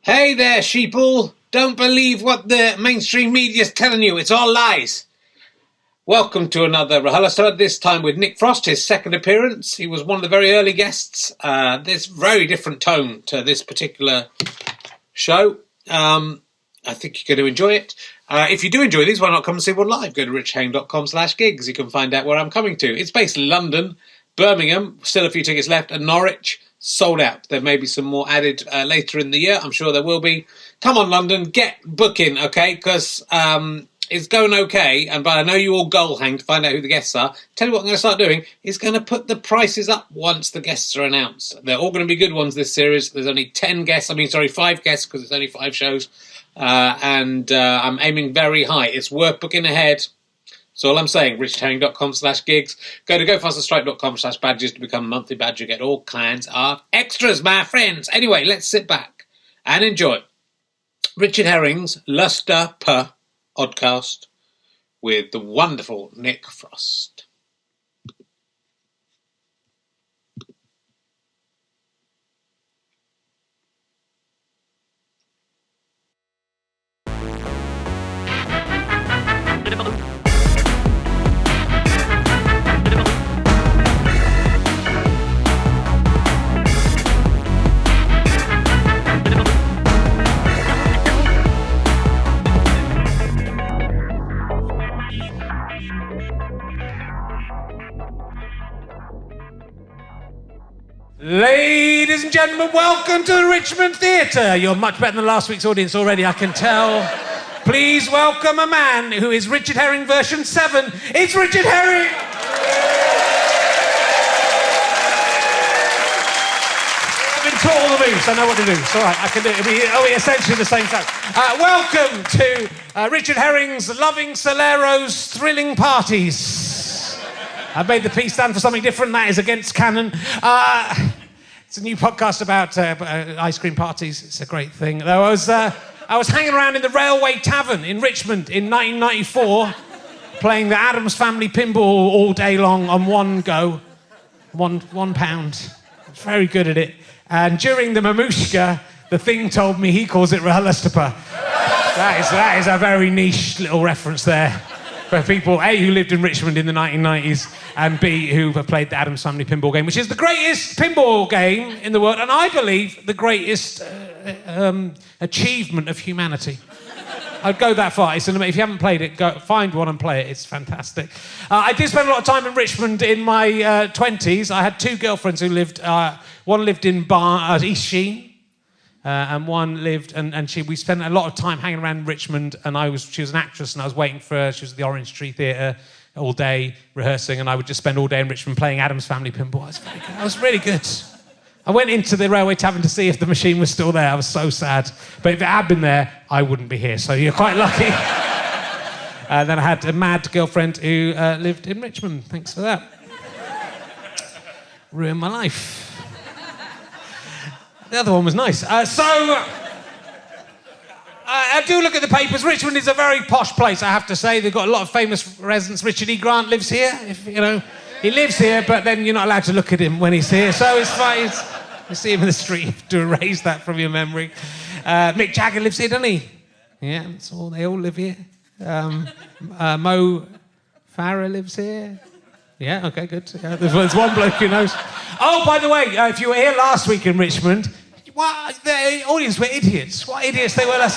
Hey there, sheeple. Don't believe what the mainstream media's telling you. It's all lies. Welcome to another RHLSTP, this time with Nick Frost, his second appearance. He was one of the very early guests. There's very different tone to this particular show. I think you're going to enjoy it. If you do enjoy these, why not come and see one live? Go to richhang.com/gigs. You can find out where I'm coming to. It's based in London, Birmingham, still a few tickets left, and Norwich, sold out. There may be some more added later in the year. I'm sure there will be. Come on, London, get booking, okay? Because it's going okay, but I know you all goal hang to find out who the guests are. Tell you what I'm going to start doing is going to put the prices up once the guests are announced. They're all going to be good ones this series. There's only 5 guests, because it's only 5 shows. And I'm aiming very high. It's worth booking ahead. That's all I'm saying. richhang.com/gigs. Go to gofasterstripe.com/badges to become a monthly badge. You get all kinds of extras, my friends. Anyway, let's sit back and enjoy Richard Herring's RHLSTP podcast with the wonderful Nick Frost. Ladies and gentlemen, welcome to the Richmond Theatre. You're much better than last week's audience already, I can tell. Please welcome a man who is Richard Herring version 7. It's Richard Herring! I've been taught all the moves, I know what to do. It's all right, I can do it. It'll be essentially the same time. Welcome to Richard Herring's Loving Solero's Thrilling Parties. I've made the P stand for something different. That is against canon. It's a new podcast about ice cream parties. It's a great thing. I was hanging around in the Railway Tavern in Richmond in 1994, playing the Addams Family pinball all day long on one go, £1. I was very good at it. And during the Mamushka, the thing told me he calls it RHLSTP. That is a very niche little reference there. For people, A, who lived in Richmond in the 1990s, and B, who have played the Addams Family pinball game, which is the greatest pinball game in the world, and I believe the greatest achievement of humanity. I'd go that far. If you haven't played it, go find one and play it. It's fantastic. I did spend a lot of time in Richmond in my 20s. I had 2 girlfriends who lived... one lived in East Sheen, and one lived, we spent a lot of time hanging around in Richmond, and she was an actress, and I was waiting for her. She was at the Orange Tree Theatre all day rehearsing, and I would just spend all day in Richmond playing Addams Family pinball. It was very good. It was really good. I went into the Railway Tavern to see if the machine was still there. I was so sad. But if it had been there, I wouldn't be here, so you're quite lucky. Then I had a mad girlfriend who lived in Richmond. Thanks for that. Ruined my life. The other one was nice. I do look at the papers. Richmond is a very posh place, I have to say. They've got a lot of famous residents. Richard E. Grant lives here. He lives here, but then you're not allowed to look at him when he's here. So it's fine. You see him in the street to erase that from your memory. Mick Jagger lives here, doesn't he? Yeah, they all live here. Mo Farah lives here. Yeah, okay, good. There's one bloke who knows. Oh, by the way, if you were here last week in Richmond, the audience were idiots. What idiots they were.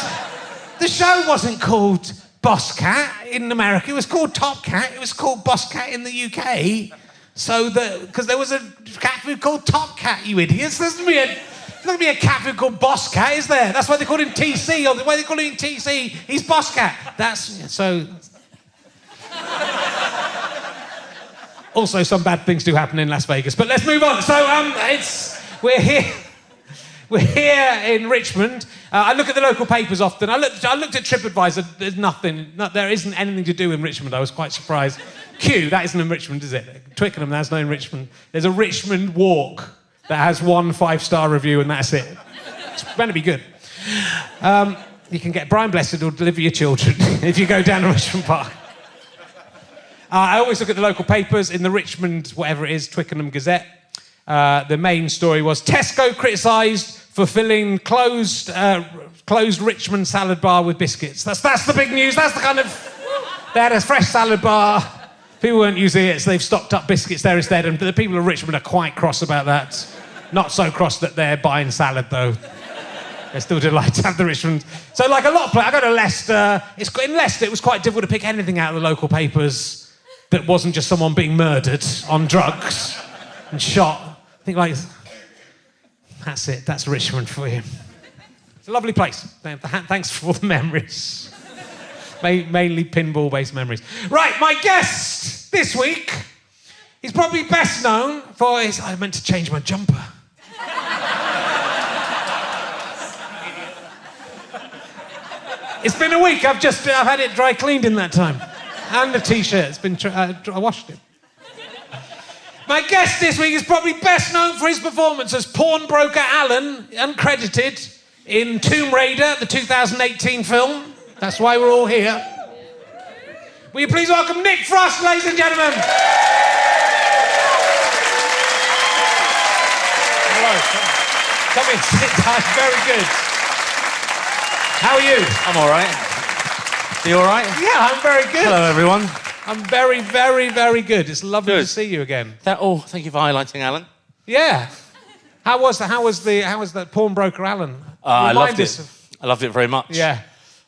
The show wasn't called Boss Cat in America. It was called Top Cat. It was called Boss Cat in the UK. Because there was a cat food called Top Cat, you idiots. There's not going to be a cat food called Boss Cat, is there? That's why they call him TC. Or the way they call him TC, he's Boss Cat. Also, some bad things do happen in Las Vegas. But let's move on. We're here in Richmond. I look at the local papers often. I looked at TripAdvisor. There's nothing. There isn't anything to do in Richmond. I was quite surprised. Kew, that isn't in Richmond, is it? Twickenham, that's not in Richmond. There's a Richmond Walk that has 1 5-star review, and that's it. It's going to be good. You can get Brian Blessed or deliver your children if you go down to Richmond Park. I always look at the local papers. In the Richmond, whatever it is, Twickenham Gazette, the main story was Tesco criticised fulfilling closed Richmond salad bar with biscuits. That's the big news. That's the kind of... They had a fresh salad bar. People weren't using it, so they've stocked up biscuits there instead. And the people of Richmond are quite cross about that. Not so cross that they're buying salad, though. They're still delighted to have the Richmond. So, like a lot of places, I go to Leicester. In Leicester, it was quite difficult to pick anything out of the local papers that wasn't just someone being murdered on drugs and shot. I think, like, that's it. That's Richmond for you. It's a lovely place. Thanks for all the memories. Mainly pinball-based memories. Right, my guest this week, he's probably best known for his... I meant to change my jumper. It's been a week. I've had it dry cleaned in that time. And the T-shirt. It's been... I washed it. My guest this week is probably best known for his performance as pawnbroker Alan, uncredited, in Tomb Raider, the 2018 film. That's why we're all here. Will you please welcome Nick Frost, ladies and gentlemen? Hello. Come in, sit down. Very good. How are you? I'm all right. You all right? Yeah, I'm very good. Hello, everyone. I'm very, very, very good. It's lovely to see you again. Thank you for highlighting Alan. Yeah. How was that pawnbroker Alan? I loved it. I loved it very much. Yeah.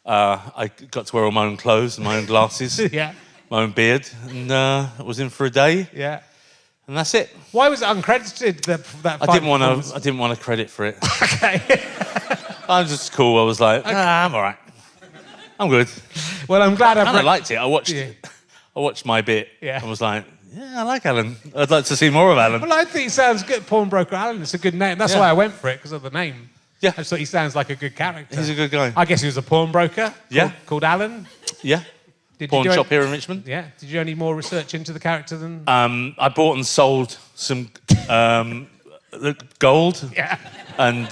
I got to wear all my own clothes and my own glasses, yeah. my own beard, and I was in for a day. Yeah. And that's it. Why was it uncredited? I didn't want to credit for it. Okay. I was just cool. I was like, I'm all right. I'm good. Well, I'm glad I liked it. I watched my bit. Yeah. I was like, yeah, I like Alan. I'd like to see more of Alan. Well, I think he sounds good. Pawnbroker Alan. It's a good name. That's why I went for it, because of the name. Yeah. I just thought he sounds like a good character. He's a good guy. I guess he was a pawnbroker. Yeah. Called Alan. Yeah. Pawn shop here in Richmond. Yeah. Did you do any more research into the character than? I bought and sold some gold. Yeah. And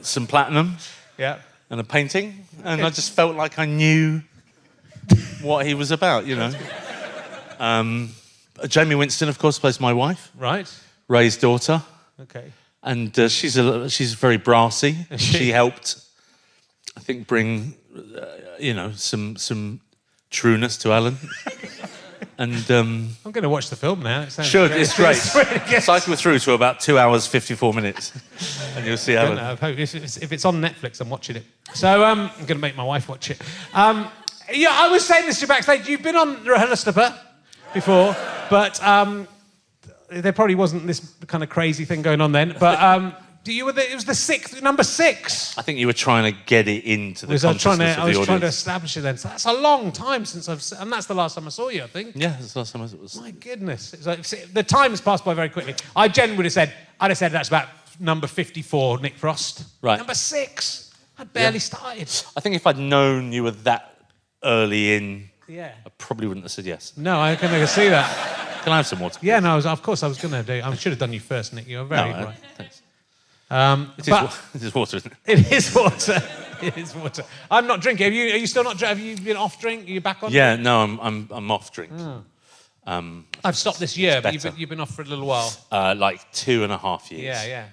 some platinum. Yeah. And a painting. And I just felt like I knew what he was about, you know. Jamie Winston, of course, plays my wife. Right. Ray's daughter. Okay. And she's very brassy. She helped, I think, bring, some trueness to Alan. And I'm going to watch the film now. It sounds should. great. It's great. Cycle through to about 2 hours 54 minutes, and you'll see Alan. If it's on Netflix, I'm watching it. So I'm going to make my wife watch it. Yeah, I was saying this to you backstage. You've been on RHLSTP before, but there probably wasn't this kind of crazy thing going on then. But it was the number 6. I think you were trying to get it into the consciousness of the audience. I was trying to establish it then. So that's a long time since and that's the last time I saw you, I think. Yeah, that's the last time it was. My goodness. It's like, the time has passed by very quickly. I'd have said that's about number 54, Nick Frost. Right. Number 6. I'd barely started. I think if I'd known you were that early in, I probably wouldn't have said yes. No, I can see that. Can I have some water? Yeah, no, of course I was going to do. I should have done you first, Nick. You're very right. Thanks. It is water, isn't it? It is water. It is water. I'm not drinking. Are you still not? Have you been off drink? Are you back on? Yeah, drink? no, I'm off drink. I've stopped this year, but you've been off for a little while. Like 2.5 years. Yeah.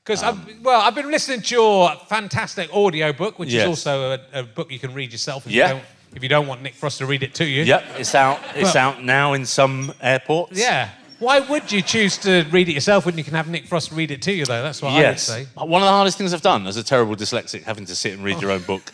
Because I've been listening to your fantastic audiobook, which is also a book you can read yourself if you don't want Nick Frost to read it to you. Yep, it's out. It's out now in some airports. Yeah. Why would you choose to read it yourself when you can have Nick Frost read it to you, though? That's what I would say. One of the hardest things I've done as a terrible dyslexic, having to sit and read your own book,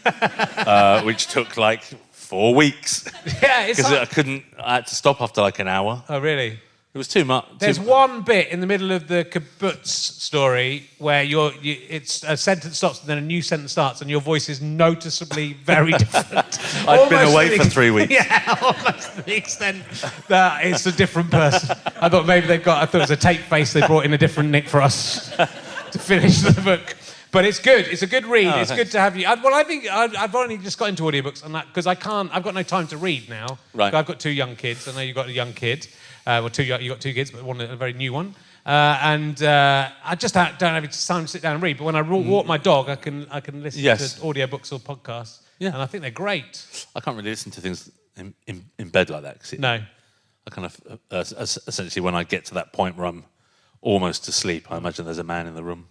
which took like 4 weeks. Yeah, it's because I had to stop after like an hour. Oh, really? It was too much. There's one bit in the middle of the kibbutz story where it's a sentence stops and then a new sentence starts and your voice is noticeably very different. I've been away for 3 weeks. Yeah, almost to the extent that it's a different person. I thought it was a tape face they brought in a different Nick Frost to finish the book. But it's good. It's a good read. It's good to have you. I think I've only just got into audiobooks and that because I've got no time to read now. Right. I've got 2 young kids. I know you've got a young kid. You got 2 kids, but one a very new one. I just don't have time to sit down and read. But when I walk my dog, I can listen to audiobooks or podcasts. Yeah. And I think they're great. I can't really listen to things in bed like that. No. I kind of essentially when I get to that point where I'm almost asleep, I imagine there's a man in the room.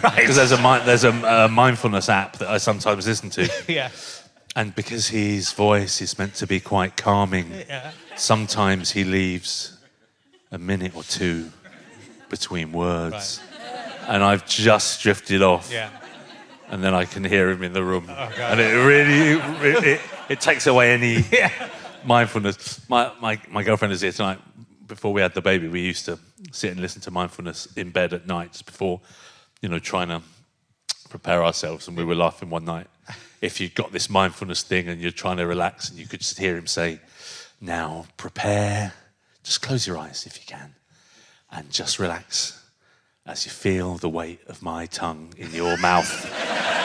Right. Because there's a mindfulness app that I sometimes listen to. Yeah. And because his voice is meant to be quite calming, sometimes he leaves a minute or two between words. Right. And I've just drifted off. Yeah. And then I can hear him in the room. Oh, God. And it really, it takes away any mindfulness. My girlfriend is here tonight. Before we had the baby, we used to sit and listen to mindfulness in bed at night just before, trying to prepare ourselves. And we were laughing one night. If you've got this mindfulness thing and you're trying to relax, and you could just hear him say, now prepare, just close your eyes if you can, and just relax as you feel the weight of my tongue in your mouth.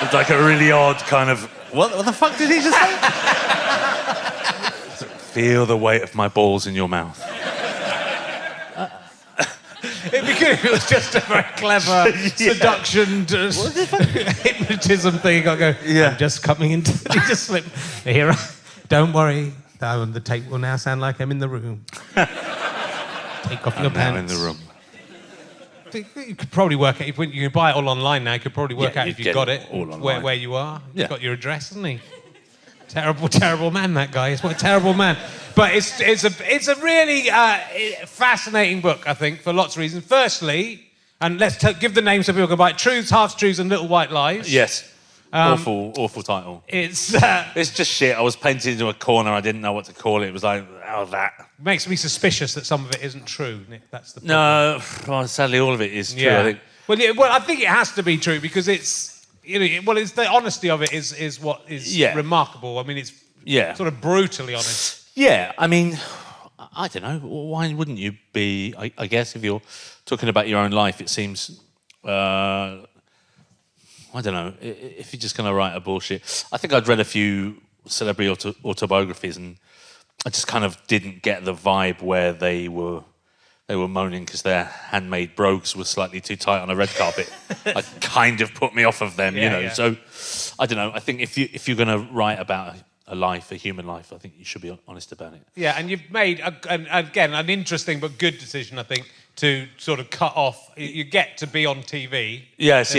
It's like a really odd kind of, what the fuck did he just say? Feel the weight of my balls in your mouth. It'd be good if it was just a very clever seduction, hypnotism thing. I go, I'm just coming into... You just slip. Here, don't worry. The tape will now sound like I'm in the room. Take off your pants. I'm in the room. You could probably work out, you can buy it all online now, you could probably work out if you've got it, where you are. He's got your address, hasn't he? Terrible, terrible man, that guy. What a terrible man. But it's a really fascinating book, I think, for lots of reasons. Firstly, and let's give the name so people can buy it, Truths, Half-Truths and Little White Lies. Yes. Awful title. It's just shit. I was painted into a corner. I didn't know what to call it. It was like, that. Makes me suspicious that some of it isn't true, Nick. That's the problem. No, well, sadly, all of it is true, I think. Well, I think it has to be true because it's the honesty of it is what is remarkable. I mean, it's sort of brutally honest. Yeah, I mean, I don't know. Why wouldn't you be? I guess if you're talking about your own life, it seems. I don't know. If you're just going to write a bullshit, I think I'd read a few celebrity autobiographies, and I just kind of didn't get the vibe where they were moaning because their handmade brogues were slightly too tight on a red carpet. It kind of put me off of them, So I don't know. I think if you're going to write about a human life, I think you should be honest about it. Yeah, and you've made again an interesting but good decision, I think, to sort of cut off. You get to be on TV. Yes.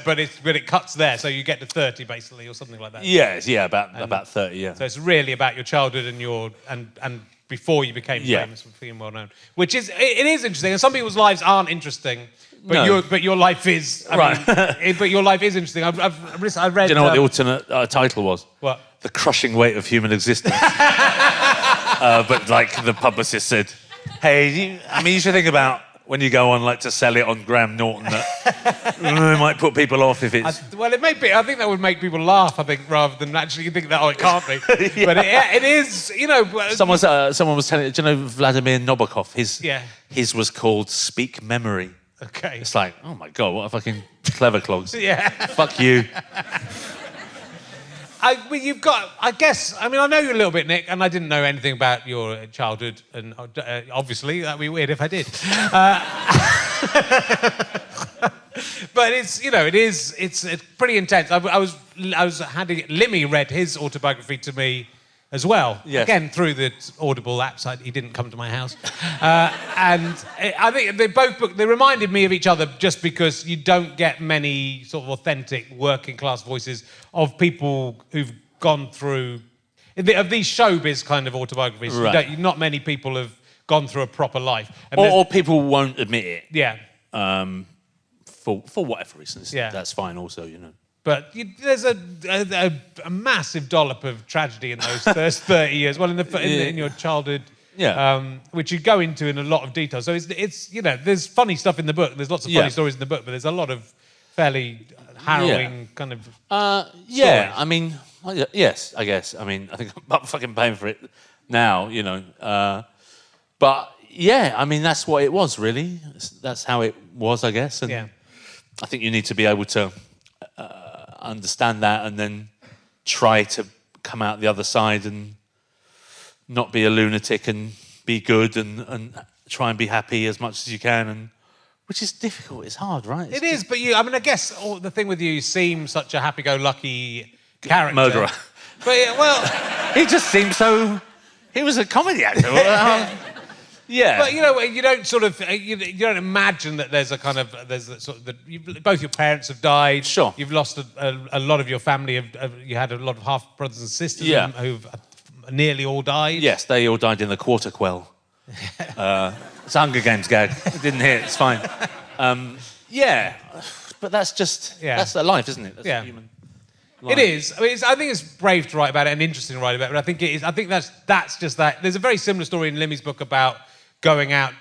But it cuts there, so you get to 30 basically, or something like that. Yes, about 30. Yeah. So it's really about your childhood and your and before you became famous and being well known, which is it is interesting. And some people's lives aren't interesting, but your life is. But your life is interesting. I read. Do you know what the alternate title was? What? The Crushing Weight of Human Existence. But like the publicist said, hey, you should think about when you go on to sell it on Graham Norton that it might put people off if it's... it may be. I think that would make people laugh, I think, rather than actually think that, it can't be. But it is, Someone was telling... Do you know Vladimir Nabokov? His was called Speak Memory. Okay. It's like, oh my God, what a fucking clever clogs. Yeah. Fuck you. You've got, I guess, I know you a little bit, Nick, and I didn't know anything about your childhood, and obviously that'd be weird if I did. But it's pretty intense. I was having Limmy read his autobiography to me as well. Yes. Again, through the Audible app site. He didn't come to my house. And I think they reminded me of each other just because you don't get many sort of authentic working class voices of people who've gone through, of these showbiz kind of autobiographies. Right. Not many people have gone through a proper life. And or people won't admit it. Yeah. For whatever reasons. Yeah. That's fine also, But there's a massive dollop of tragedy in those first 30 years. Well, in your childhood, which you go into in a lot of detail. So it's there's funny stuff in the book. There's lots of funny stories in the book, but there's a lot of fairly harrowing kind of. Stories. Yes, I guess. I think I'm fucking paying for it now, but that's what it was really. That's how it was, I guess. And I think you need to be able to. Understand that and then try to come out the other side and not be a lunatic and be good and try and be happy as much as you can, and which is difficult. It's hard, right? It is, but I guess the thing with you seem such a happy-go-lucky character. Murderer. But he just seemed so... He was a comedy actor. Yeah. But you don't sort of you don't imagine that there's a sort of both your parents have died. Sure. You've lost a lot of your family. You had a lot of half brothers and sisters who've nearly all died. Yes, they all died in the quarter quell. It's a Hunger Games gag. It didn't hit. It's fine. But that's just that's their life, isn't it? That's human life. It is. I mean, I think it's brave to write about it and interesting to write about it. But I think it is. I think that's just that. There's a very similar story in Limmy's book about going out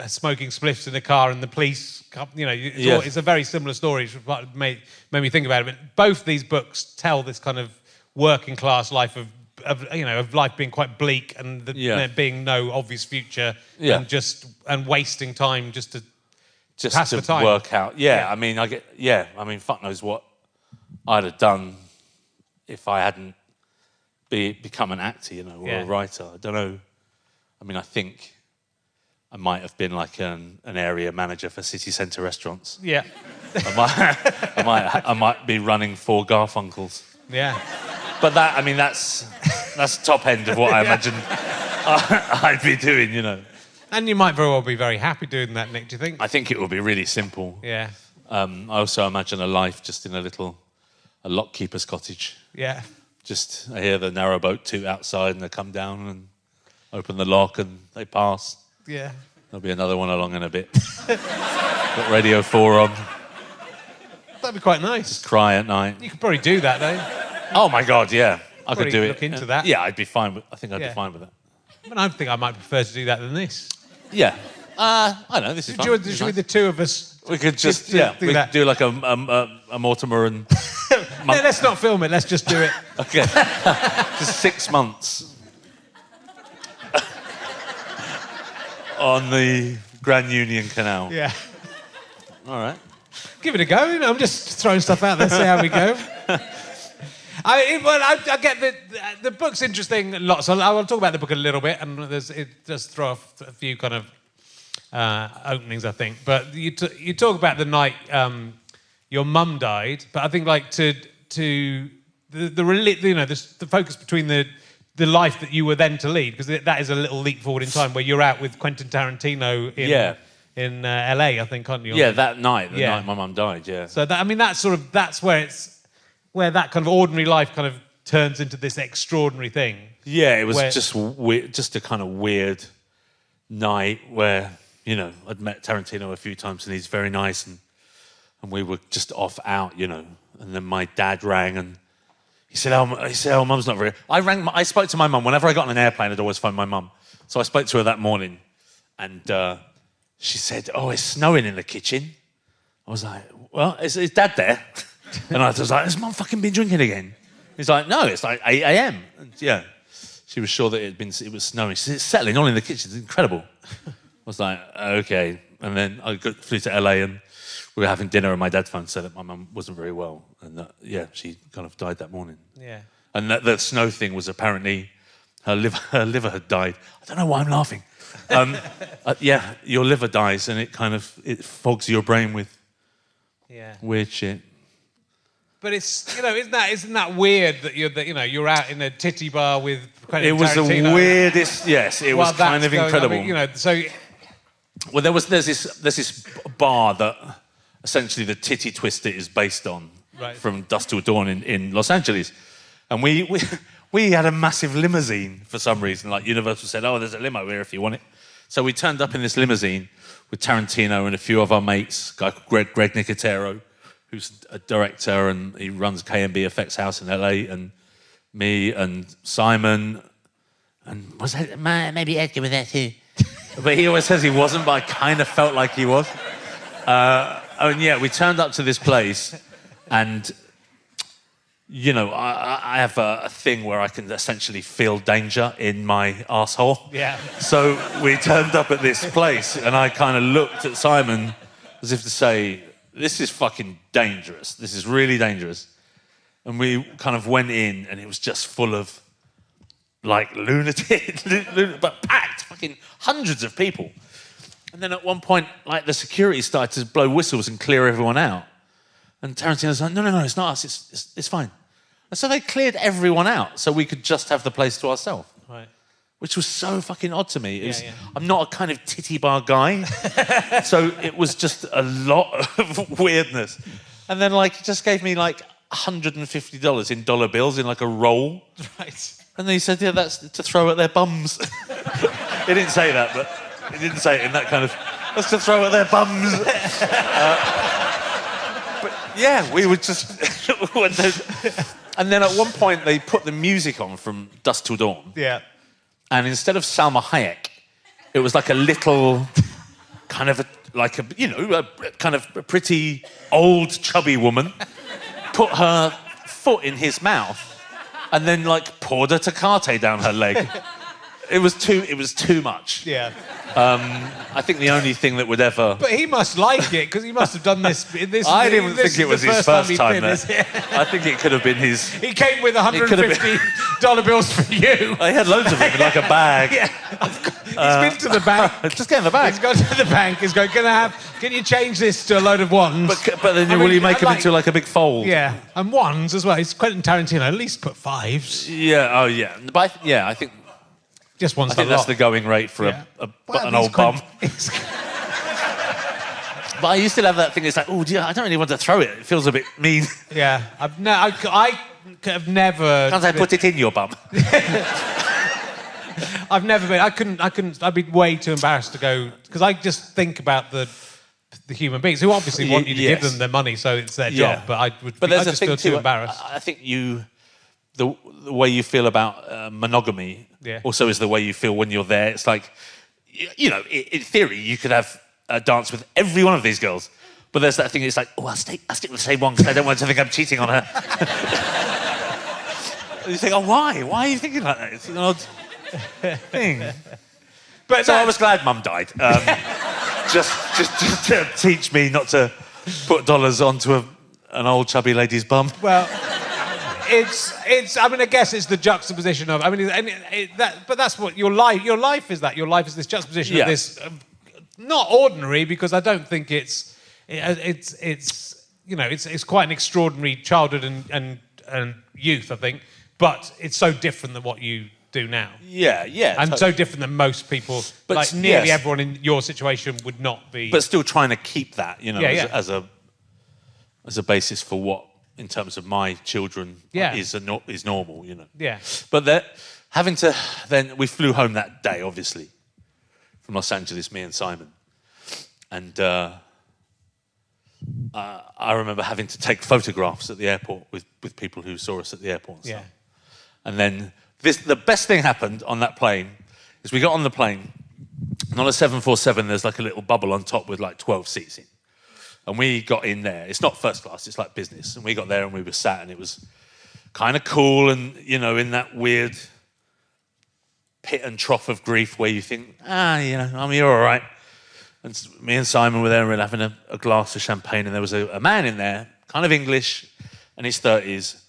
smoking spliffs in the car and the police. It's a very similar story. Which made me think about it. But both these books tell this kind of working class life of life being quite bleak and there being no obvious future and wasting time just to pass the time. Work out. I mean, fuck knows what I'd have done if I hadn't become an actor, or a writer. I don't know. I mean, I think I might have been like an area manager for city centre restaurants. Yeah. I might be running 4 Garfunkels. Yeah. But that's top end of what I imagined I'd be doing, And you might very well be very happy doing that, Nick, do you think? I think it will be really simple. Yeah. I also imagine a life just in a lockkeeper's cottage. Yeah. Just, I hear the narrowboat toot outside and they come down and open the lock and they pass. Yeah. There'll be another one along in a bit. Got Radio 4 on. That'd be quite nice. Just cry at night. You could probably do that, though. Oh my God, yeah. I could do it. Look into that. Yeah, I'd be fine. I think I'd be fine with it. But I think I might prefer to do that than this. Yeah. I don't know, this is fun. Should we the two of us? We could just, do we that. could do like a Mortimer and... No, let's not film it, let's just do it. Okay. Just 6 months. On the Grand Union Canal. Yeah. All right. Give it a go. I'm just throwing stuff out there, see how we go. I get the book's interesting lots. So I'll talk about the book a little bit, and it does throw off a few kind of openings, I think. But you talk about the night your mum died, but I think like to the focus between the life that you were then to lead, because that is a little leap forward in time where you're out with Quentin Tarantino in LA, I think, aren't you? Yeah, that night, the night my mum died. Yeah. So that's where that kind of ordinary life kind of turns into this extraordinary thing. Yeah, it was just a kind of weird night where, I'd met Tarantino a few times and he's very nice and we were just off out, and then my dad rang and he said, oh, mum's not very... I spoke to my mum. Whenever I got on an airplane, I'd always phone my mum. So I spoke to her that morning and she said, oh, it's snowing in the kitchen. I was like, well, is Dad there? And I was like, has Mum fucking been drinking again? He's like, no, it's like 8 a.m. And yeah, she was sure that it was snowing. She said, it's settling all in the kitchen. It's incredible. I was like, okay. And then I flew to LA and we were having dinner and my dad phone said that my mum wasn't very well. And she kind of died that morning. Yeah. And the snow thing was apparently her liver had died. I don't know why I'm laughing. Your liver dies and it fogs your brain with weird shit. But it's isn't that weird that you're out in a titty bar with Quentin Tarantino? It was the weirdest. Yes, it was kind of incredible. Well, there's this bar that essentially the Titty Twister is based on, from Dusk Till Dawn in Los Angeles, and we had a massive limousine for some reason. Like Universal said, oh, there's a limo here if you want it. So we turned up in this limousine with Tarantino and a few of our mates, a guy called Greg Nicotero, who's a director and he runs K&B Effects House in LA, and me and Simon, and was that, maybe Edgar was there too. But he always says he wasn't, but I kind of felt like he was. We turned up to this place and, I have a thing where I can essentially feel danger in my arsehole. Yeah. So we turned up at this place and I kind of looked at Simon as if to say, this is fucking dangerous. This is really dangerous. And we kind of went in and it was just full of like lunatic, but packed, fucking hundreds of people. And then at one point, like the security started to blow whistles and clear everyone out. And Tarantino's like, no, it's not us, it's fine. And so they cleared everyone out so we could just have the place to ourselves. Right. which was so fucking odd to me. Yeah. I'm not a kind of titty bar guy, so it was just a lot of weirdness. And then, like, he just gave me, like, $150 in dollar bills in, like, a roll. Right. And then he said, yeah, that's to throw at their bums. He didn't say that, but he didn't say it in that kind of, that's to throw at their bums. But, yeah, we would just... And then at one point, they put the music on from Dusk Till Dawn. Yeah. And instead of Salma Hayek, it was like a little kind of a kind of a pretty old chubby woman put her foot in his mouth and then like poured a Tecate down her leg. It was too much. Yeah. I think the only thing that would ever... But he must like it, because he must have done this... I didn't think it was his first time there. there. I think it could have been his... He came with $150 bills for you. I had loads of them in like a bag. Yeah. He's been to the bank. Just get in the bag. He's gone to the bank. He's going, can you change this to a load of ones? But then will you make them into like a big fold? Yeah, and ones as well. It's Quentin Tarantino. At least put fives. Yeah, oh yeah. But I think... Just one's I think that's the going rate for an old bum. But I used to have that thing. It's like, oh, dear, I don't really want to throw it. It feels a bit mean. Yeah, I have never. Can't I put it in your bum? I've never been. I couldn't. I'd be way too embarrassed to go, because I just think about the human beings who obviously want you to give them their money, so it's their job. But I would. But there's I just feel too embarrassed. I think the way you feel about monogamy also is the way you feel when you're there. It's like, you know, in theory, you could have a dance with every one of these girls, but there's that thing. It's like, oh, I'll stick with the same one because I don't want to think I'm cheating on her. You think, oh, why? Why are you thinking like that? It's an odd thing. But so I was glad Mum died. Just to teach me not to put dollars onto an old chubby lady's bum. Well. It's. I mean, I guess it's the juxtaposition of. I mean, but that's what your life is. That your life is this juxtaposition of this, not ordinary, because I don't think it's quite an extraordinary childhood and youth, I think. But it's so different than what you do now. Yeah. And so different than most people. But like nearly everyone in your situation would not be. But still trying to keep that, you know, as a basis for what, in terms of my children, is normal, you know. Yeah. But we flew home that day, obviously, from Los Angeles, me and Simon. And I remember having to take photographs at the airport with people who saw us at the airport and stuff. And then the best thing happened on that plane is we got on the plane, and on a 747, there's like a little bubble on top with like 12 seats in. And we got in there. It's not first class, it's like business. And we got there and we were sat, and it was kind of cool, and, you know, in that weird pit and trough of grief where you think, you're all right. And me and Simon were there and we were having a glass of champagne, and there was a man in there, kind of English, in his 30s,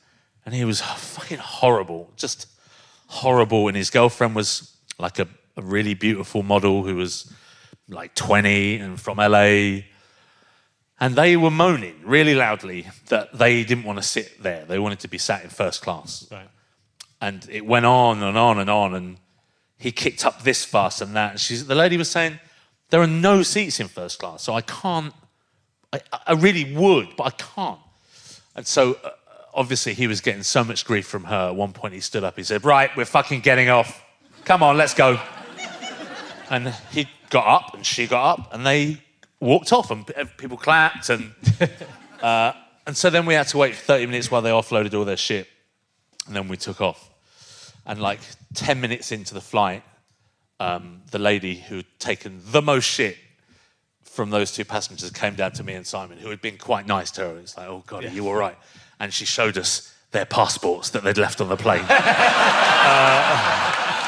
and he was fucking horrible, just horrible. And his girlfriend was like a really beautiful model who was like 20 and from LA. And they were moaning really loudly that they didn't want to sit there. They wanted to be sat in first class. Right. And it went on and on and on. And he kicked up this fuss and that. And the lady was saying, there are no seats in first class, so I can't. I really would, but I can't. And so, obviously, he was getting so much grief from her. At one point, he stood up. He said, right, we're fucking getting off. Come on, let's go. And he got up and she got up and they walked off, and people clapped, and so then we had to wait 30 minutes while they offloaded all their shit, and then we took off. And like 10 minutes into the flight, the lady who'd taken the most shit from those two passengers came down to me and Simon, who had been quite nice to her. It's like, oh God, are you all right? And she showed us their passports that they'd left on the plane.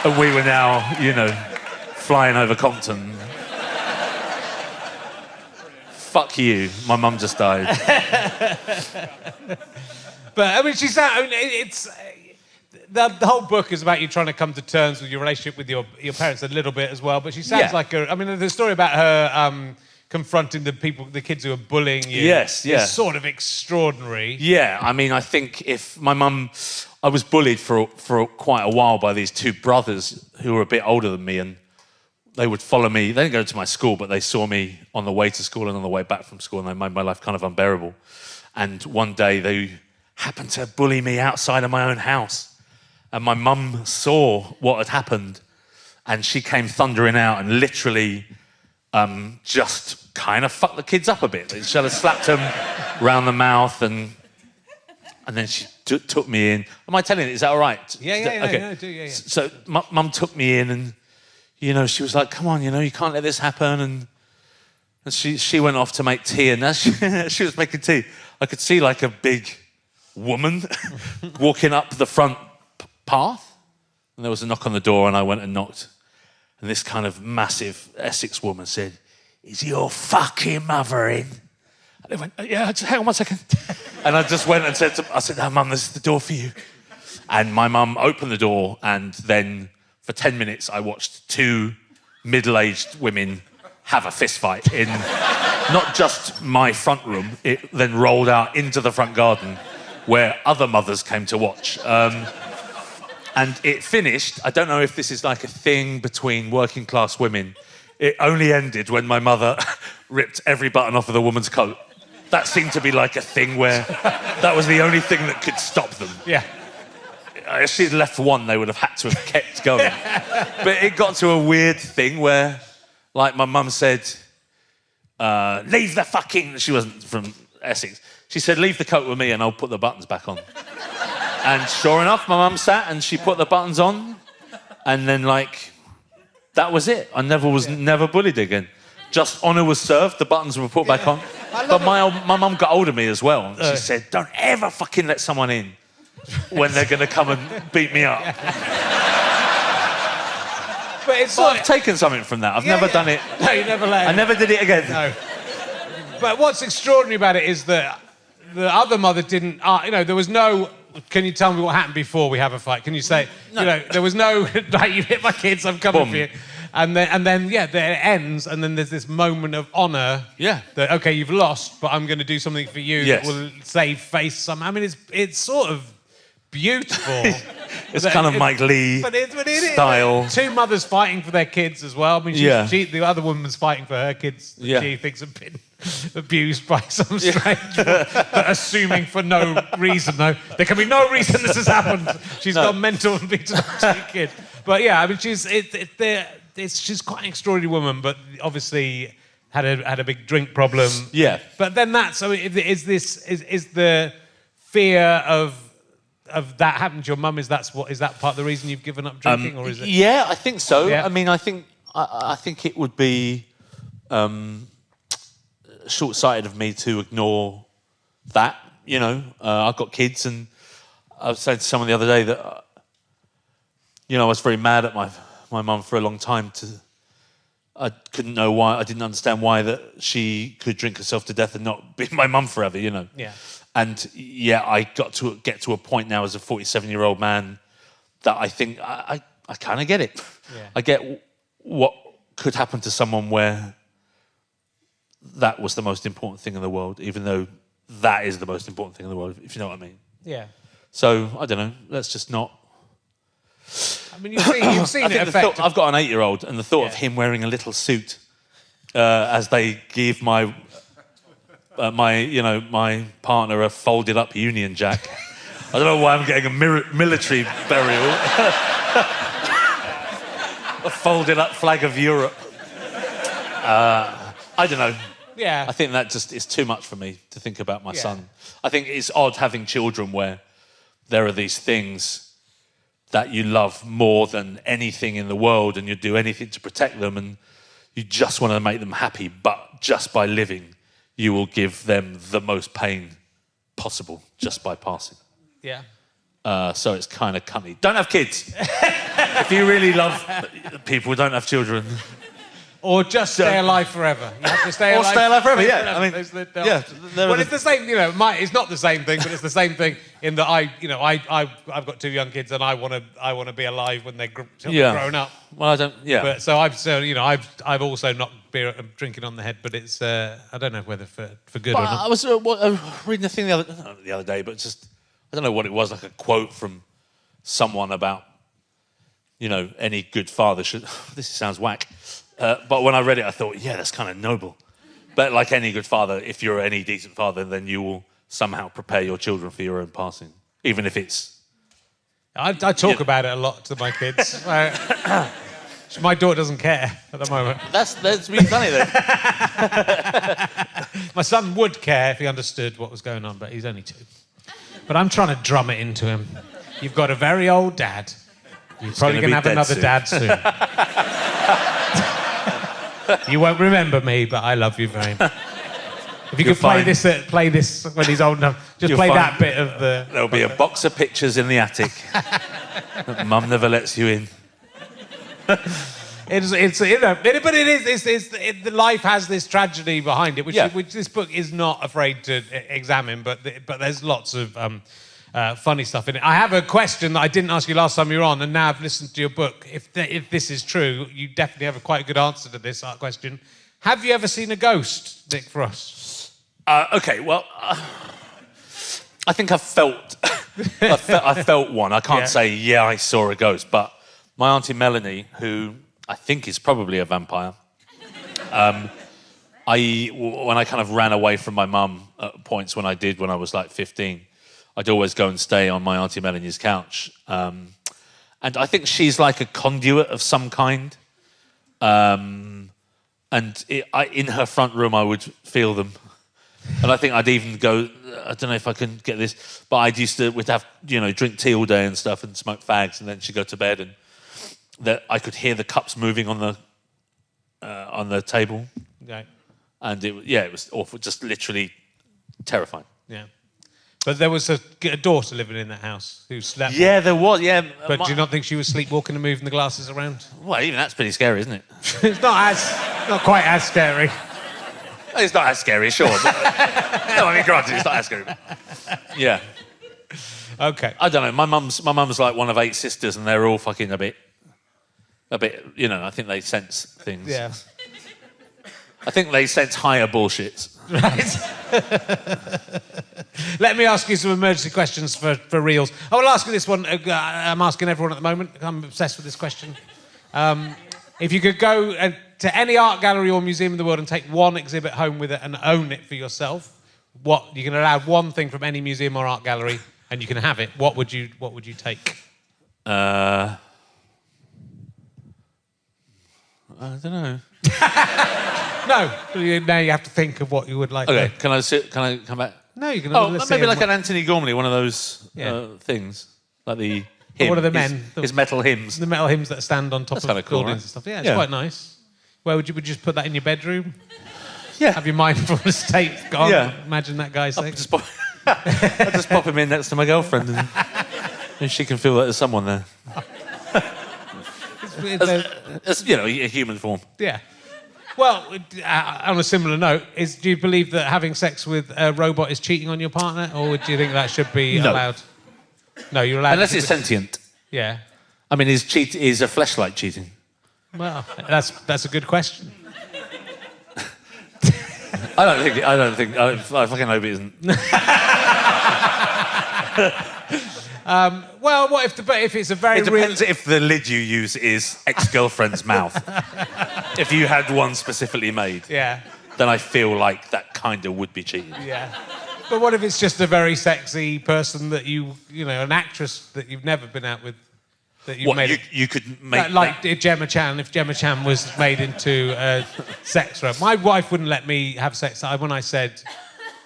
And we were now, you know, flying over Compton. Fuck you. My mum just died. But I mean, it's the whole book is about you trying to come to terms with your relationship with your parents a little bit as well. But she sounds like the story about her confronting the kids who are bullying you. Yes, yeah. Is sort of extraordinary. Yeah, I mean, I think if my mum... I was bullied for quite a while by these two brothers who were a bit older than me, and they would follow me. They didn't go to my school, but they saw me on the way to school and on the way back from school, and they made my life kind of unbearable. And one day they happened to bully me outside of my own house. And my mum saw what had happened, and she came thundering out and literally just kind of fucked the kids up a bit. She had slapped them round the mouth, and then she took me in. Am I telling it? Is that all right? Yeah. Okay. No, do, yeah. So mum took me in, and she was like, "Come on, you can't let this happen." And she went off to make tea, and as she was making tea, I could see like a big woman walking up the front path, and there was a knock on the door, and I went and knocked, and this kind of massive Essex woman said, "Is your fucking mother in?" And I went, "Yeah, just hang on 1 second." And I just went and said, "No, Mum, this is the door for you." And my mum opened the door, and then for 10 minutes I watched two middle-aged women have a fist fight in not just my front room, it then rolled out into the front garden where other mothers came to watch. And it finished, I don't know if this is like a thing between working class women, it only ended when my mother ripped every button off of the woman's coat. That seemed to be like a thing where that was the only thing that could stop them. Yeah. If she'd left one, they would have had to have kept going. But it got to a weird thing where, like, my mum said, leave the fucking... She wasn't from Essex. She said, leave the coat with me and I'll put the buttons back on. And sure enough, my mum sat and she put the buttons on. And then, like, that was it. I never bullied again. Just honour was served, the buttons were put back on. But my mum got hold of me as well. And she said, don't ever fucking let someone in when they're going to come and beat me up. But it's So I've taken something from that. I've never done it. No, you never let I never did it again. No. But what's extraordinary about it is that the other mother didn't... there was no... Can you tell me what happened before we have a fight? Can you say... No. There was no... Like, you hit my kids, I'm coming Boom. for you. And then, it ends, and then there's this moment of honour. Yeah. That, OK, you've lost, but I'm going to do something for you Yes. that will save face somehow. I mean, it's sort of beautiful. It's kind of Mike Lee But it style. Two mothers fighting for their kids as well. I mean, the other woman's fighting for her kids that she thinks have been abused by some strange but assuming for no reason, though. There can be no reason this has happened. She's gone mental and beaten up to your kid. But yeah, I mean, she's quite an extraordinary woman, but obviously had a big drink problem. Yeah. But then is the fear of that happened to your mum? Is that part of the reason you've given up drinking, or is it? Yeah, I think so. Yeah. I mean, I think it would be short-sighted of me to ignore that. I've got kids, and I was saying to someone the other day that I was very mad at my mum for a long time. I couldn't know why. I didn't understand why that she could drink herself to death and not be my mum forever. Yeah. And I got to get to a point now as a 47-year-old man that I think I kind of get it. Yeah. I get what could happen to someone where that was the most important thing in the world, even though that is the most important thing in the world, if you know what I mean. Yeah. So, I don't know, let's just not... I mean, you've seen it affect... I've got an 8-year-old, and the thought of him wearing a little suit as they give my partner a folded-up Union Jack. I don't know why I'm getting a military burial. A folded-up flag of Europe. I don't know. Yeah. I think that just is too much for me to think about my son. I think it's odd having children where there are these things that you love more than anything in the world, and you do anything to protect them, and you just want to make them happy, but just by living, you will give them the most pain possible just by passing. Yeah. So it's kind of cunny. Don't have kids. If you really love people, don't have children. Or just stay alive forever. You have to stay Or alive. stay alive forever, yeah. I mean, yeah. Well, it's the same. It's not the same thing, but it's the same thing in that I've got 2 young kids, and I want to be alive when they're grown up. Well, I don't. Yeah. But I've also knocked beer and drinking on the head, but it's I don't know whether for good or not. I was reading a thing the other day, but just I don't know what it was, like a quote from someone about any good father should. This sounds whack. But when I read it, I thought, yeah, that's kind of noble. But like any good father, if you're any decent father, then you will somehow prepare your children for your own passing, even if it's... I talk about it a lot to my kids. My daughter doesn't care at the moment. That's really funny, then. My son would care if he understood what was going on, but he's only 2. But I'm trying to drum it into him. You've got a very old dad. You're probably going to have another dad soon. You won't remember me, but I love you very much. If you could play this when he's old enough, just play that bit of the... There'll be a box of pictures in the attic that Mum never lets you in. But life has this tragedy behind it, which this book is not afraid to examine, but there's lots of funny stuff in it. I have a question that I didn't ask you last time you were on, and now I've listened to your book. If this is true, you definitely have a quite good answer to this question. Have you ever seen a ghost, Nick Frost? Okay, well, I think I felt one. I can't say, I saw a ghost, but my Auntie Melanie, who I think is probably a vampire, when I kind of ran away from my mum at points when I was like 15, I'd always go and stay on my Auntie Melanie's couch. And I think she's like a conduit of some kind. In her front room, I would feel them. And I think I'd even go, I don't know if I can get this, but we'd have, drink tea all day and stuff and smoke fags, and then she'd go to bed, and I could hear the cups moving on the table. Right. And it was awful, just literally terrifying. Yeah. But there was a daughter living in that house who slept. Yeah, there was, yeah. But do you not think she was sleepwalking and moving the glasses around? Well, even that's pretty scary, isn't it? It's not quite as scary. It's not as scary, sure. But, no, I mean, granted, it's not as scary. Yeah. Okay. I don't know. My mum's like one of 8 sisters, and they're all fucking a bit. I think they sense things. Yeah. I think they sense higher bullshits. Right. Let me ask you some emergency questions for reals. I will ask you this one. I'm asking everyone at the moment. I'm obsessed with this question. If you could go to any art gallery or museum in the world and take one exhibit home with it and own it for yourself, you can allow one thing from any museum or art gallery and you can have it. What would you take? I don't know. No. Now you have to think of what you would like. Okay. Can I come back? No, you can. Maybe like an Anthony Gormley, one of those things, like the hymn. What are the men? His metal hymns. The metal hymns that stand on top of buildings, cool, right? And stuff. Yeah, it's quite nice. Where would you just put that in your bedroom? Yeah. Have your mindfulness tape gone? Yeah. Imagine that guy saying. I'll just pop him in next to my girlfriend, and she can feel that there's someone there. As a human form. Yeah. Well, on a similar note, do you believe that having sex with a robot is cheating on your partner, or do you think that should be allowed? No, you're allowed. Unless it's sentient. Yeah. I mean, is a fleshlight cheating? Well, that's a good question. I fucking hope it isn't. Well, what if it's a very It depends if the lid you use is ex-girlfriend's mouth. If you had one specifically made, then I feel like that kind of would be cheating. Yeah. But what if it's just a very sexy person that an actress that you've never been out with, that you made? You could make like Gemma Chan. If Gemma Chan was made into a sex robot, my wife wouldn't let me have sex. When I said,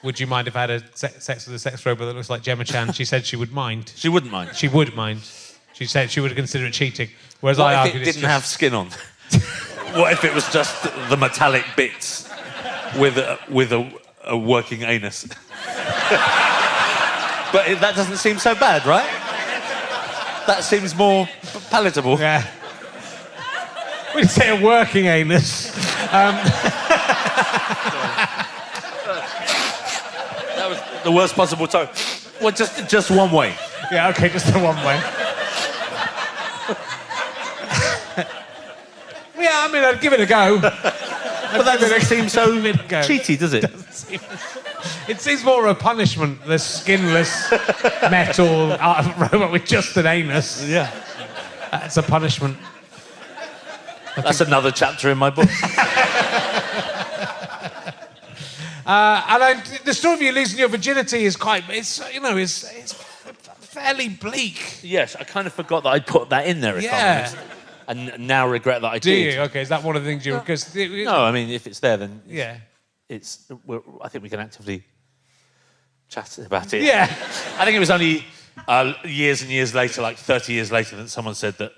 "Would you mind if I had sex with a sex robot that looks like Gemma Chan?" She said she would mind. She wouldn't mind. She would mind. She said she would consider it cheating. Whereas what I if argued it didn't have skin on? What if it was just the metallic bits with a working anus? But that doesn't seem so bad, right? That seems more palatable. Yeah. We didn't say a working anus. That was the worst possible tone. Well, just one way. Yeah, okay, just the one way. Yeah, I mean, I'd give it a go. But that doesn't seem so cheaty, does it? It seems more of a punishment, the skinless metal robot with just an anus. Yeah. It's a punishment. That's another chapter in my book. The story of you losing your virginity is it's fairly bleak. Yes, I kind of forgot that I'd put that in there, if I'm honest. And now regret that I Do did. you? Okay, is that one of the things you... No, I mean, if it's there, then... Yeah. I think we can actively chat about it. Yeah. I think it was only years and years later, like 30 years later, that someone said that,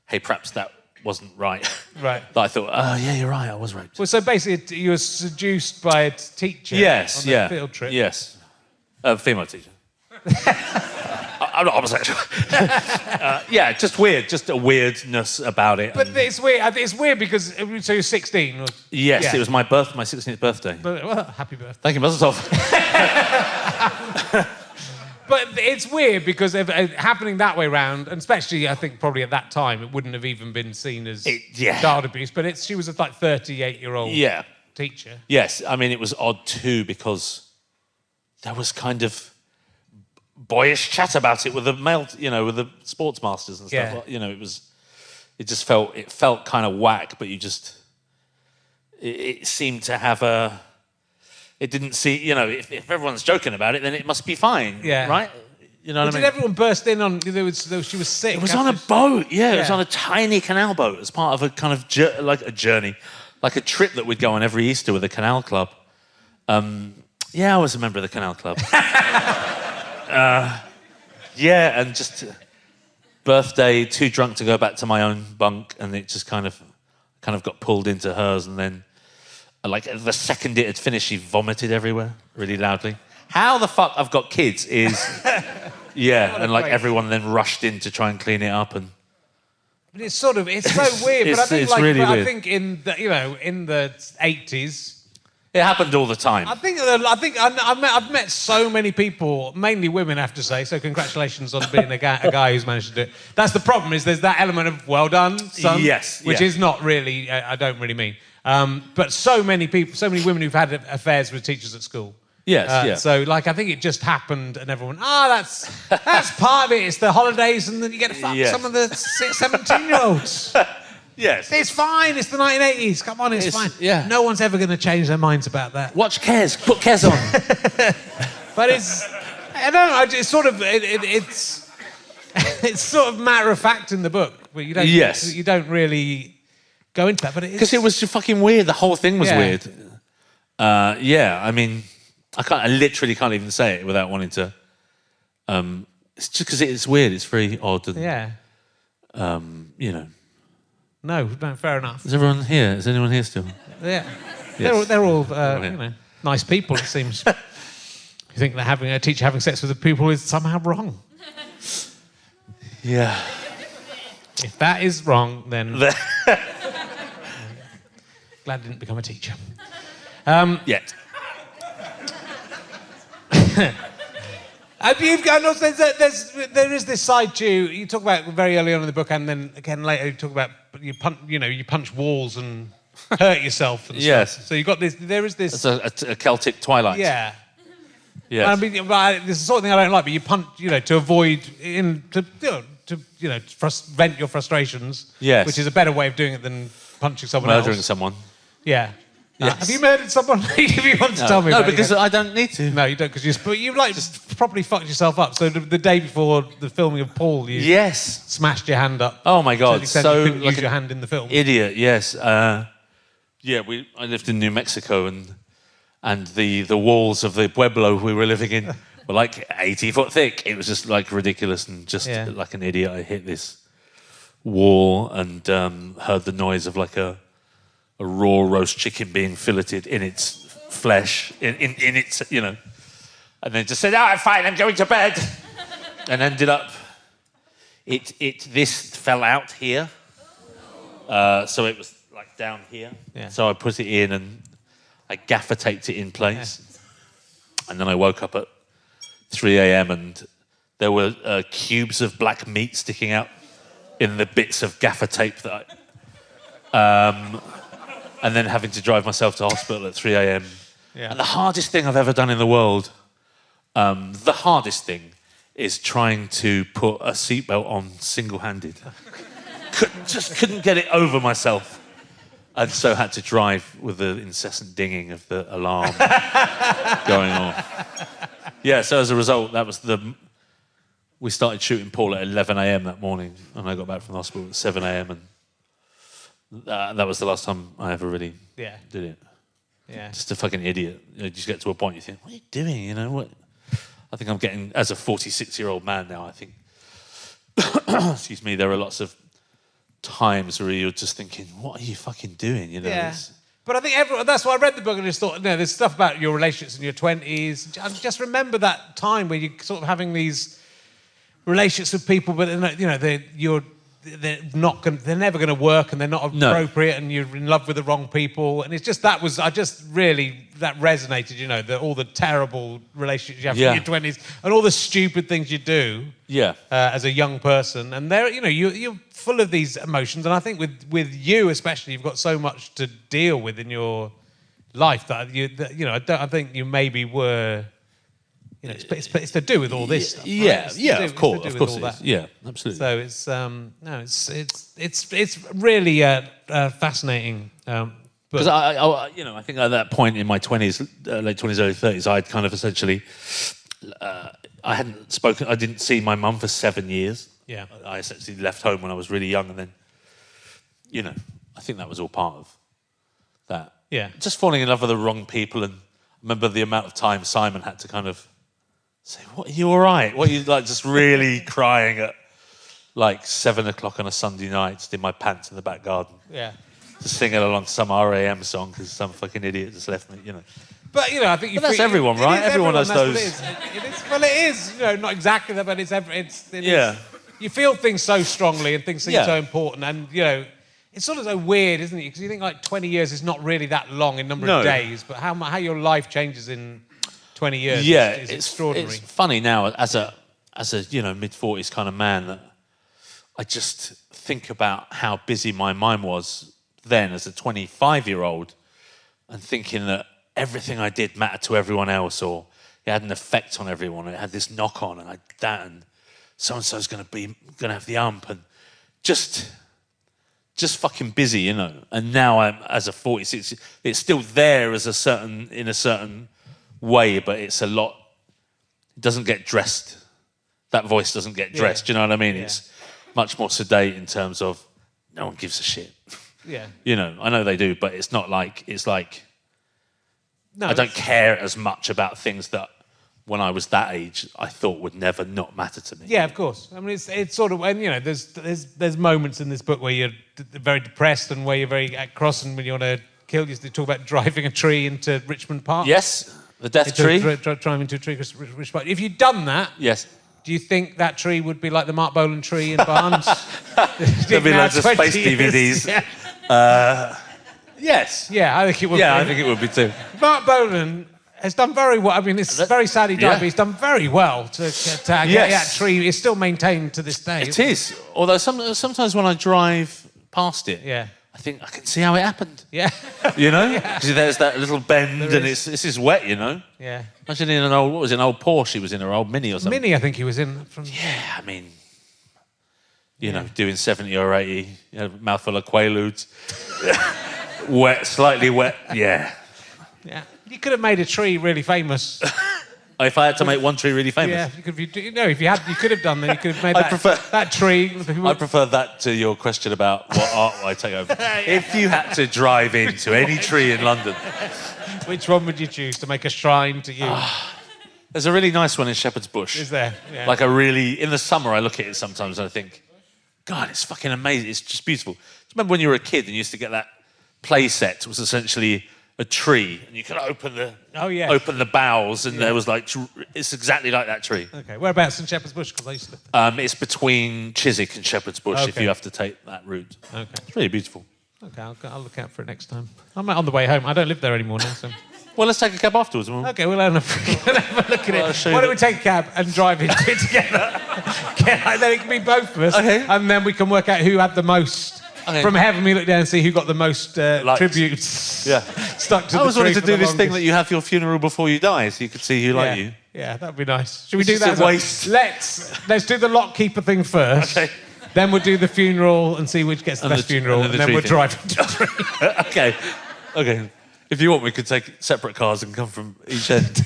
hey, perhaps that wasn't right. Right. That I thought, oh, yeah, you're right, I was raped. Well, so basically you were seduced by a teacher on a field trip. Yes. A female teacher. I'm not homosexual. Yeah, just weird. Just a weirdness about it. But it's weird. It's weird because... So you're 16? Or, yes, yeah. it was my 16th birthday. Well, happy birthday. Thank you, Mazel Tov. But it's weird because of happening that way round, and especially, I think, probably at that time, it wouldn't have even been seen as child abuse, but she was a 38-year-old teacher. Yes, I mean, it was odd too because there was kind of boyish chat about it with the male, with the sports masters and stuff. Yeah. It felt kind of whack, but it seemed to have it didn't see, if everyone's joking about it, then it must be fine, right? You know what I mean? Did everyone burst in on, she was sick? It was on a boat, It was on a tiny canal boat as part of a kind of like a journey, like a trip that we'd go on every Easter with the Canal Club. I was a member of the Canal Club. And just birthday, too drunk to go back to my own bunk, and it just kind of got pulled into hers, and then like the second it had finished, she vomited everywhere really loudly. How the fuck I've got kids is and like everyone then rushed in to try and clean it up, and but it's so weird. But I think really weird. I think in the in the 80s. It happened all the time. I've met so many people, mainly women, I have to say. So congratulations on being a guy who's managed to do it. That's the problem. Is there's that element of well done, son. Yes, which is not really. I don't really mean. But so many people, so many women who've had affairs with teachers at school. Yes, So I think it just happened, and everyone. that's part of it. It's the holidays, and then you get to fuck some of the 17-year-olds. Yes. It's fine. It's the 1980s. Come on, it's fine. Yeah. No one's ever going to change their minds about that. Watch Kes. Put Kes on. But it's... I don't know. It's sort of... It's sort of matter of fact in the book. But you don't, you don't really go into that, but it is... Because it was fucking weird. The whole thing was weird. I mean, I literally can't even say it without wanting to... it's just because it's weird. It's very odd. And, No, fair enough. Is everyone here? Is anyone here still? Yeah. Yes. They're all nice people, it seems. You think that having a teacher having sex with a pupil is somehow wrong. Yeah. If that is wrong, then... glad I didn't become a teacher. Yet. There is this side to you talk about very early on in the book, and then again later you talk about you punch walls and hurt yourself. And stuff. So you got this. There is this. It's a Celtic twilight. Yeah. Yeah. I mean, this is the sort of thing I don't like. But you punch, to avoid vent your frustrations. Yes. Which is a better way of doing it than punching someone else. Murdering someone. Yeah. Yes. Have you murdered someone? If you want to tell me. No, because I don't need to. No, you don't, because you properly fucked yourself up. So the day before the filming of Paul, you smashed your hand up. Oh my God! So you couldn't use your hand in the film. Idiot. Yes. I lived in New Mexico, and the walls of the pueblo we were living in were like 80 foot thick. It was just like ridiculous, and just like an idiot, I hit this wall and heard the noise of like a raw roast chicken being filleted in its flesh, in its, and then just said, I'm fine, I'm going to bed. And ended up, this fell out here. So it was like down here. Yeah. So I put it in and I gaffer taped it in place. Yeah. And then I woke up at 3 a.m. and there were cubes of black meat sticking out in the bits of gaffer tape that and then having to drive myself to hospital at 3 a.m. Yeah. And the hardest thing I've ever done in the world, the hardest thing is trying to put a seatbelt on single-handed. Just couldn't get it over myself. And so had to drive with the incessant dinging of the alarm going off. Yeah, so as a result, we started shooting Paul at 11 a.m. that morning, and I got back from the hospital at 7 a.m. and that was the last time I ever really did it. Yeah. Just a fucking idiot. You just get to a point you think, what are you doing? You know what? I think I'm getting, as a 46-year-old man now, I think, excuse me, there are lots of times where you're just thinking, what are you fucking doing? You know. Yeah. But I think that's why I read the book and just thought, there's stuff about your relationships in your 20s. I just remember that time where you're sort of having these relationships with people, but they're never going to work and they're not appropriate, and you're in love with the wrong people, and it's just that resonated. All the terrible relationships you have in your 20s and all the stupid things you do as a young person, and you're full of these emotions, and I think with you especially, you've got so much to deal with in your life that I think you maybe were. It's to do with all this stuff. Right? Of course it is. Yeah, absolutely. So it's really fascinating. Because I think at that point in my 20s, late 20s, early 30s, I'd kind of essentially, I didn't see my mum for 7 years. Yeah. I essentially left home when I was really young, and then, I think that was all part of that. Yeah. Just falling in love with the wrong people, and I remember the amount of time Simon had to kind of say, "What, are you all right? What, are you just really crying at 7 o'clock on a Sunday night, just in my pants in the back garden?" Yeah. Just singing along some R.A.M. song because some fucking idiot just left me, But I think that's everyone, right? Everyone has those. It is. Not exactly that, but it's. You feel things so strongly and things seem so important, and it's sort of so weird, isn't it? Because you think 20 years is not really that long in number of days, but how your life changes in 20 years is extraordinary. It's funny now as a mid-40s kind of man that I just think about how busy my mind was then as a 25-year-old, and thinking that everything I did mattered to everyone else, or it had an effect on everyone. It had this knock-on, and so-and-so's going to have the ump, and just fucking busy, And now I'm, as a 46, it's still there in a certain way, but it's a lot. It doesn't get dressed. That voice doesn't get dressed. Do you know what I mean? Yeah. It's much more sedate in terms of no one gives a shit. Yeah. I know they do, but it's not like I don't care as much about things that when I was that age I thought would never not matter to me. Yeah, of course. I mean, it's sort of, and there's moments in this book where you're very depressed and where you're very at cross, and when you want to kill, you talk about driving a tree into Richmond Park. Yes, the death tree. Driving into a tree, Richmond Park. If you'd done that, yes. Do you think that tree would be like the Mark Bolan tree in Barnes? There'd be loads of space DVDs. Yeah. Yes. Yeah, I think it would be. Yeah, I think it would be too. Mark Bolan has done very well. I mean, it's very sad he died, but he's done very well to get that tree. It's still maintained to this day. It is. Although sometimes when I drive past it, I think I can see how it happened. Yeah. Because there's that little bend, and this is wet, Yeah. Imagine in an old Porsche he was in, or old Mini or something. Mini, I think he was in. Yeah, I mean, doing 70 or 80, mouthful of Quaaludes. Wet, slightly wet, yeah. Yeah. You could have made a tree really famous. If I had to make one tree really famous? Yeah, you could have done that. You could have made that tree. I prefer that to your question about what art will I take over. If you had to drive into any tree in London... Which one would you choose to make a shrine to you? There's a really nice one in Shepherd's Bush. Is there? Yeah. In the summer I look at it sometimes and I think, God, it's fucking amazing. It's just beautiful. Do you remember when you were a kid and you used to get that play set? It was essentially a tree, and you can open the Oh, boughs, and there was like it's exactly like that tree. Okay, whereabouts in Shepherd's Bush? Because I used to. It's between Chiswick and Shepherd's Bush if you have to take that route. Okay, it's really beautiful. Okay, I'll look out for it next time. I'm on the way home. I don't live there anymore now, so. Well, let's take a cab afterwards. Okay, we'll have a look at it. Why don't we take a cab and drive into it together? Then it can be both of us, and then we can work out who had the most. Okay. From heaven, we look down and see who got the most tributes. Stuck to. I always wanted to do this thing that you have your funeral before you die, so you could see who like you. Yeah, that'd be nice. Should we do that? Waste. Let's do the lock keeper thing first. Okay. Then we'll do the funeral and see which gets the best funeral, and then we'll drive into the tree. Okay. If you want, we could take separate cars and come from each end.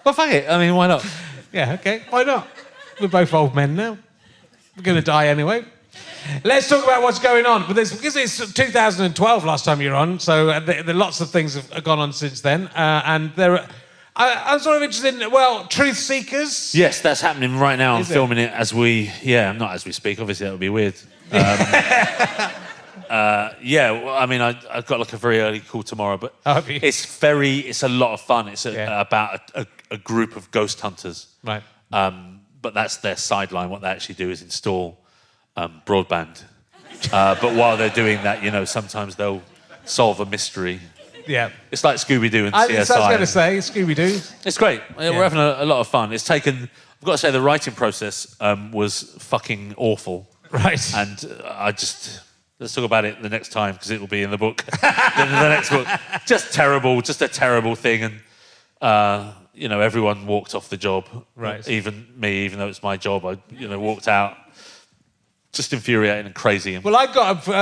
Well, fuck it. I mean, why not? Yeah, okay. Why not? We're both old men now. We're going to die anyway. Let's talk about what's going on. Because it's 2012 last time you were on, so there lots of things have gone on since then. And I'm sort of interested in, Truth Seekers. Yes, that's happening right now. I'm filming it as not as we speak. Obviously, that would be weird. I mean, I've got like a very early call tomorrow, but it's a lot of fun. It's about a group of ghost hunters. Right. But that's their sideline. What they actually do is install broadband. But while they're doing that, sometimes they'll solve a mystery. Yeah. It's like Scooby-Doo and CSI. I was going to say, Scooby-Doo. It's great. We're having a lot of fun. It's taken... I've got to say, the writing process was fucking awful. Right. And let's talk about it the next time, because it will be in the book. the next book. Just a terrible thing. And... everyone walked off the job. Right. Even me, even though it's my job, I walked out. Just infuriating and crazy. Well, I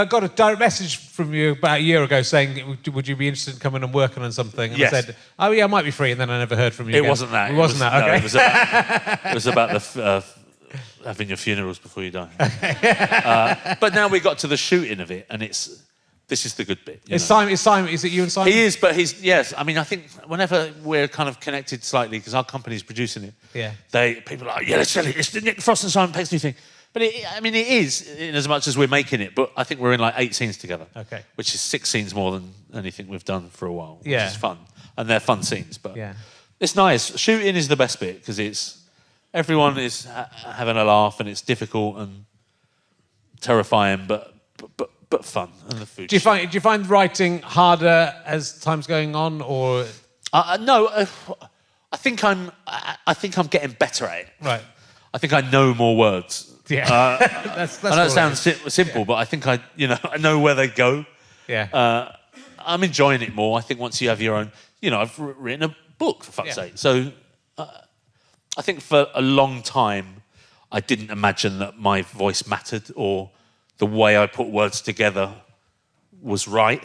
got a direct message from you about a year ago saying, would you be interested in coming and working on something? And yes. I said, oh yeah, I might be free, and then I never heard from you again. Wasn't that. It wasn't that, okay. No, it was about the... having your funerals before you die. But now we got to the shooting of it, and this is the good bit. Simon. Is it you and Simon? He is, but yes. I mean, I think whenever we're kind of connected slightly, because our company's producing it, people are like, let's sell it. It's the Nick Frost and Simon Peck's new thing. But it is in as much as we're making it. But I think we're in like 8 scenes together. Okay. Which is 6 scenes more than anything we've done for a while. Yeah. Which is fun, and they're fun scenes. But it's nice. Shooting is the best bit because everyone is having a laugh, and it's difficult and terrifying, but fun, and the food. Do you find writing harder as time's going on, or no? I think I'm getting better at it. Right. I think I know more words. Yeah. That's I know it sounds simple, but I think I know where they go. Yeah. I'm enjoying it more. I think once you have your own, I've written a book for fuck's sake. So I think for a long time I didn't imagine that my voice mattered or the way I put words together was right.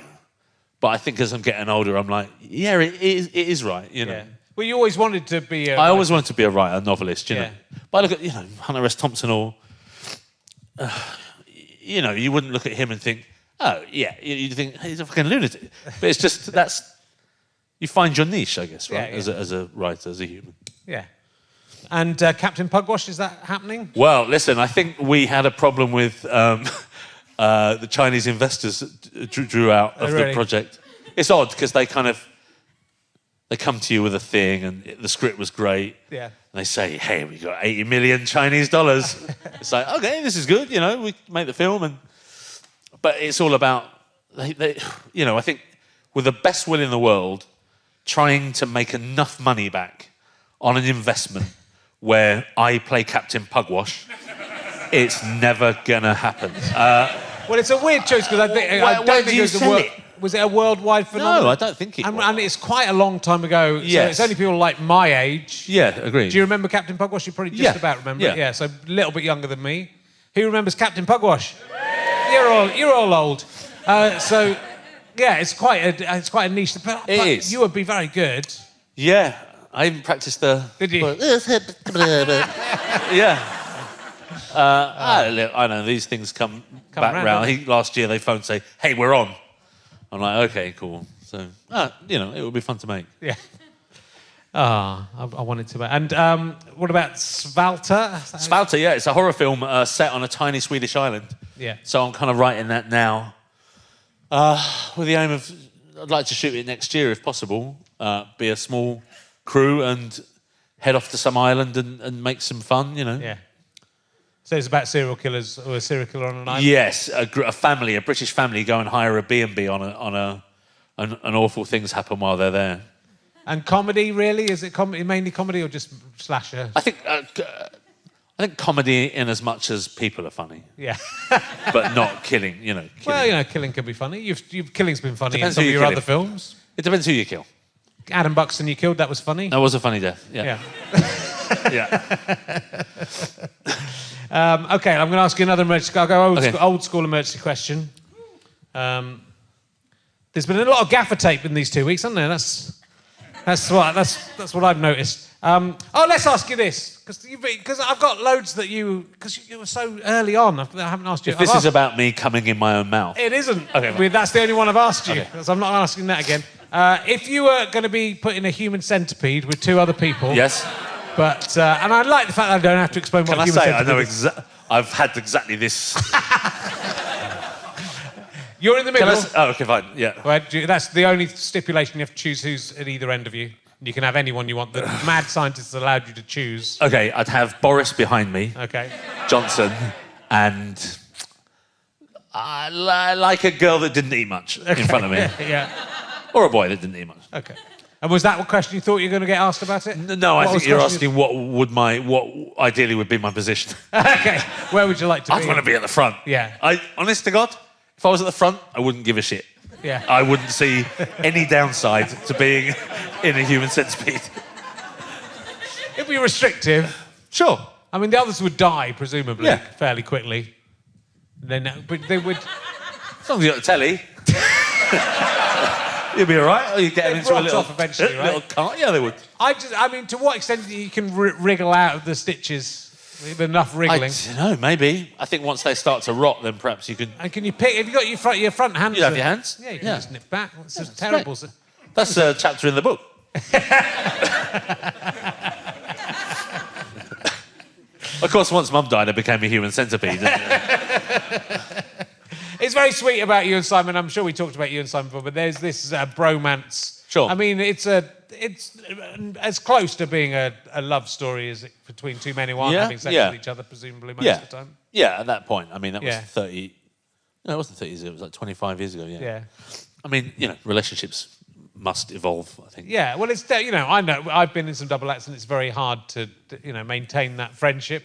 But I think as I'm getting older, I'm like, it is right, Yeah. Well, you always wanted to be I always wanted to be a writer, a novelist, you know. But I look at, Hunter S. Thompson or... you wouldn't look at him and think, oh, yeah, you'd think, he's a fucking lunatic. But it's just, you find your niche, I guess, right, as a writer, as a human. Yeah. And Captain Pugwash, is that happening? Well, listen, I think we had a problem with the Chinese investors drew out of the project. It's odd, because they come to you with a thing, and the script was great. Yeah. And they say, hey, we got 80 million Chinese dollars. It's like, okay, this is good, we make the film. But it's all about, I think with the best will in the world, trying to make enough money back on an investment where I play Captain Pugwash, it's never gonna happen. Well, it's a weird choice, because I don't think it was was it a worldwide phenomenon? No, I don't think it was. And it's quite a long time ago. Yes. So it's only people like my age. Yeah, agreed. Do you remember Captain Pugwash? You probably just about remember it. Yeah, so a little bit younger than me. Who remembers Captain Pugwash? You're all old. It's quite a niche. But it is. You would be very good. Yeah, I even practiced the... Did you? Yeah. I know, these things come back round. Last year they phoned and say, hey, we're on. I'm like, okay, cool. So, it would be fun to make. Yeah. I wanted to. And what about Svalta? Svalta, yeah, it's a horror film set on a tiny Swedish island. Yeah. So I'm kind of writing that now. With the aim of, I'd like to shoot it next year if possible. Be a small crew and head off to some island and make some fun, you know. Yeah. So it's about serial killers or a serial killer on an island? Yes, a British family go and hire a B&B on an awful things happen while they're there. And comedy, really? Is it mainly comedy or just slasher? I think comedy in as much as people are funny. Yeah. But not killing, you know. Well, you know, killing can be funny. Killing's been funny Depends in some who of you your kill other films. It depends who you kill. Adam Buxton you killed, that was funny. That was a funny death, yeah. Yeah. Yeah. Okay, I'm going to ask you another emergency. I'll go Okay. old school emergency question. There's been a lot of gaffer tape in these 2 weeks, hasn't there? That's what I've noticed. Let's ask you this, because I've got loads that because you were so early on. I haven't asked you. If this is about me coming in my own mouth. It isn't. Okay, well. That's the only one I've asked you. Okay. So I'm not asking that again. If you were going to be put in a human centipede with 2 other people. Yes. But and I like the fact that I don't have to explain what Can I human say I centipede know is. I've had exactly this. You're in the middle. Okay, fine. Yeah. Well, that's the only stipulation. You have to choose who's at either end of you. You can have anyone you want. The mad scientists allowed you to choose. Okay, I'd have Boris behind me. Okay. Johnson, and like a girl that didn't eat much in front of me. Yeah. Or a boy that didn't eat much. Okay. And was that what question you thought you were going to get asked about it? No, I think you're asking what ideally would be my position. Okay. Where would you like to be? I'd want to be at the front. Yeah. Honest to God, if I was at the front, I wouldn't give a shit. Yeah. I wouldn't see any downside to being in a human centipede. It'd be restrictive. Sure. I mean, the others would die, presumably, Yeah. fairly quickly. But they would... As long as you got the telly. You'll be all right. Or you get them into a rot little, off eventually, right? little cart. Yeah, they would. I mean, to what extent do you can wriggle out of the stitches with enough wriggling? I don't know, maybe. I think once they start to rot, then perhaps you could... And can you pick... Have you got your front hands? You have your hands? Yeah, you can just nip back. It's just terrible. Great. That's a chapter in the book. Of course, once Mum died, I became a human centipede. It's very sweet about you and Simon. I'm sure we talked about you and Simon before, but there's this bromance. Sure. I mean, it's as close to being a love story as between 2 men who aren't having sex with each other, presumably, most of the time. Yeah, at that point. I mean, that was Yeah. 30... No, it wasn't 30 years ago. It was like 25 years ago, Yeah. I mean, relationships must evolve, I think. Yeah, well, it's, I know, I've been in some double acts and it's very hard to, maintain that friendship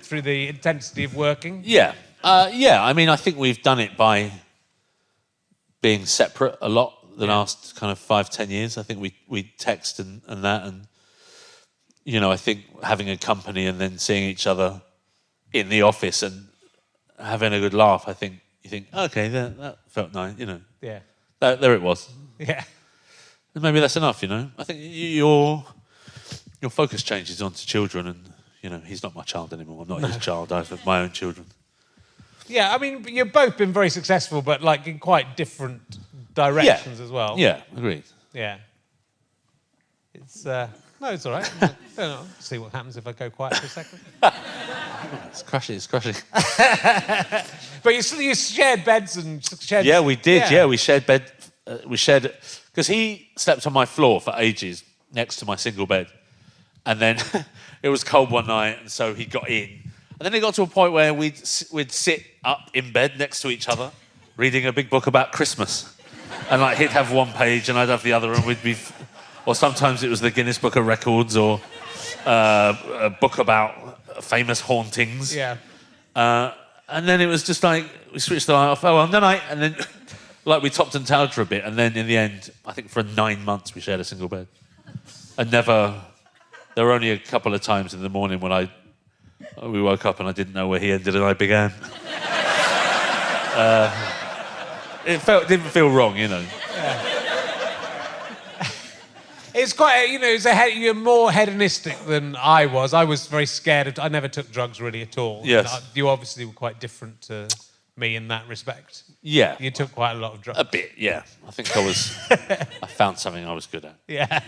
through the intensity of working. Yeah. I mean, I think we've done it by being separate a lot the last kind of 5-10 years. I think we text and that, and, I think having a company and then seeing each other in the office and having a good laugh, I think you think, okay, that felt nice, Yeah. There it was. Yeah. And maybe that's enough, I think your focus changes onto children, and he's not my child anymore. I'm not his child. I have my own children. Yeah, I mean, you've both been very successful, but like in quite different directions as well. Yeah, agreed. Yeah. It's no, it's all right. I'll see what happens if I go quiet for a second. It's crushing. But you shared beds and shared. Yeah, we did. Yeah, we shared bed. We shared because he slept on my floor for ages next to my single bed, and then it was cold one night, and so he got in, and then it got to a point where we'd sit up in bed next to each other, reading a big book about Christmas, and like he'd have one page and I'd have the other, and we'd be, or sometimes it was the Guinness Book of Records or a book about famous hauntings. Yeah. And then it was just like, we switched the light off, oh, well, no night, and then like we topped and tailed for a bit, and then in the end, I think for 9 months we shared a single bed. And there were only a couple of times in the morning when we woke up and I didn't know where he ended and I began. It didn't feel wrong, Yeah. It's quite, you're more hedonistic than I was. I was very scared. I never took drugs really at all. Yes. You obviously were quite different to me in that respect. Yeah. You took quite a lot of drugs. A bit, yeah. I think I found something I was good at. Yeah.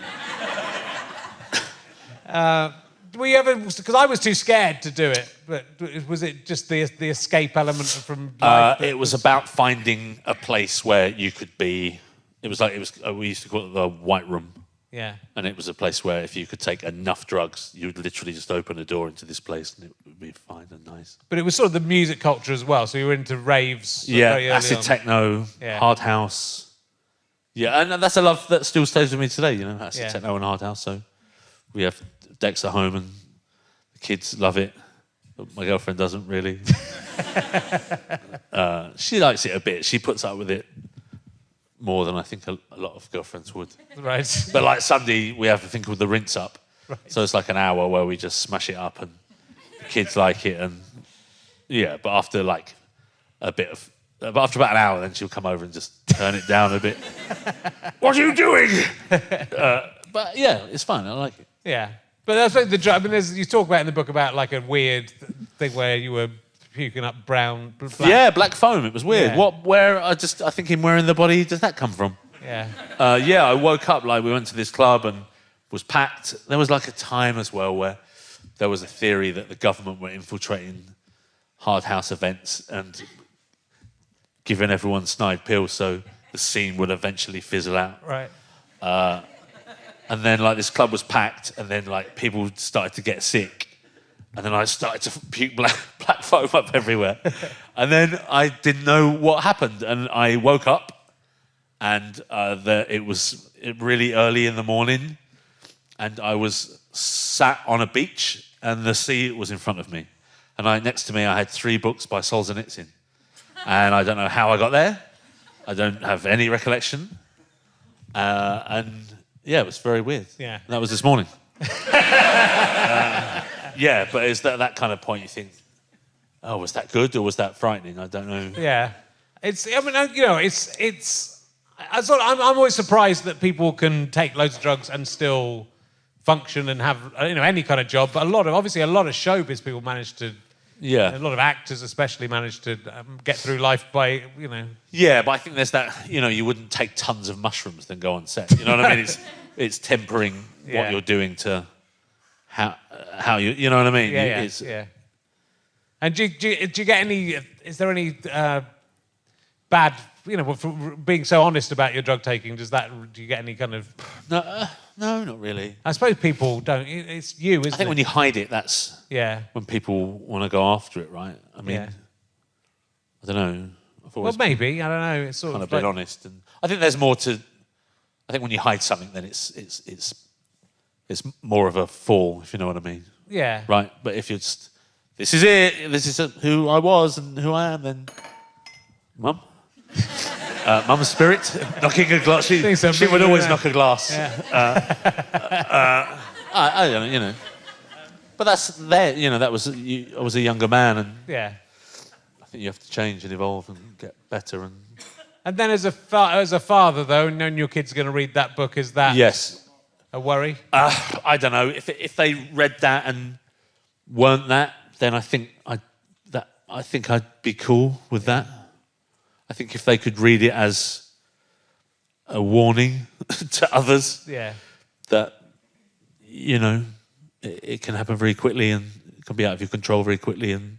were you ever? Because I was too scared to do it. But was it just the escape element from life? It was about finding a place where you could be. It was we used to call it the White Room. Yeah. And it was a place where if you could take enough drugs, you would literally just open a door into this place and it would be fine and nice. But it was sort of the music culture as well. So you were into raves. Very early acid on. techno, hard house. Yeah, and that's a love that still stays with me today, you know, acid techno and hard house. So we have decks at home and the kids love it. But my girlfriend doesn't really. She likes it a bit. She puts up with it more than I think a lot of girlfriends would. Right. But like Sunday, we have a thing called the rinse up. Right. So it's like an hour where we just smash it up and the kids like it. And yeah, but after like after about an hour, then she'll come over and just turn it down a bit. What are you doing? But yeah, it's fun. I like it. Yeah. But that's like you talk about in the book about like a weird thing where you were puking up black. Yeah, black foam. It was weird. Yeah. I think in where in the body does that come from? Yeah. I woke up, like we went to this club and was packed. There was like a time as well where there was a theory that the government were infiltrating hard house events and giving everyone snide pills so the scene would eventually fizzle out. Right. And then like this club was packed and then like people started to get sick. And then I started to puke black foam up everywhere. And then I didn't know what happened. And I woke up and it was really early in the morning. And I was sat on a beach and the sea was in front of me. And next to me, I had 3 books by Solzhenitsyn. And I don't know how I got there. I don't have any recollection. And yeah, it was very weird. Yeah. And that was this morning. Yeah, but it's that kind of point you think, oh, was that good or was that frightening? I don't know. Yeah. I'm always surprised that people can take loads of drugs and still function and have, any kind of job. But a lot of showbiz people manage to, a lot of actors especially manage to get through life by, Yeah, but I think there's that, you wouldn't take tons of mushrooms then go on set. You know what I mean? It's tempering what you're doing to how you know what I mean? Yeah. And do you get any? Is there any bad? For being so honest about your drug taking, do you get any kind of? No, not really. I suppose people don't. It's you, isn't it? I think when you hide it, that's when people want to go after it, right? I mean, I don't know. Well, maybe I don't know. It's sort kind of been honest, and I think there's more to. I think when you hide something, then it's more of a fall, if you know what I mean. Yeah. Right, but if you're just, this is it, this is who I was and who I am, then, Mum? Mum's spirit, knocking a glass. She would always knock a glass. Yeah. I don't know, But that's there, I was a younger man, and I think you have to change and evolve and get better. And then as a father, though, knowing your kids are going to read that book, is that a worry? I don't know. If they read that and weren't that, then I think I'd be cool with that. I think if they could read it as a warning to others, that it can happen very quickly and it can be out of your control very quickly and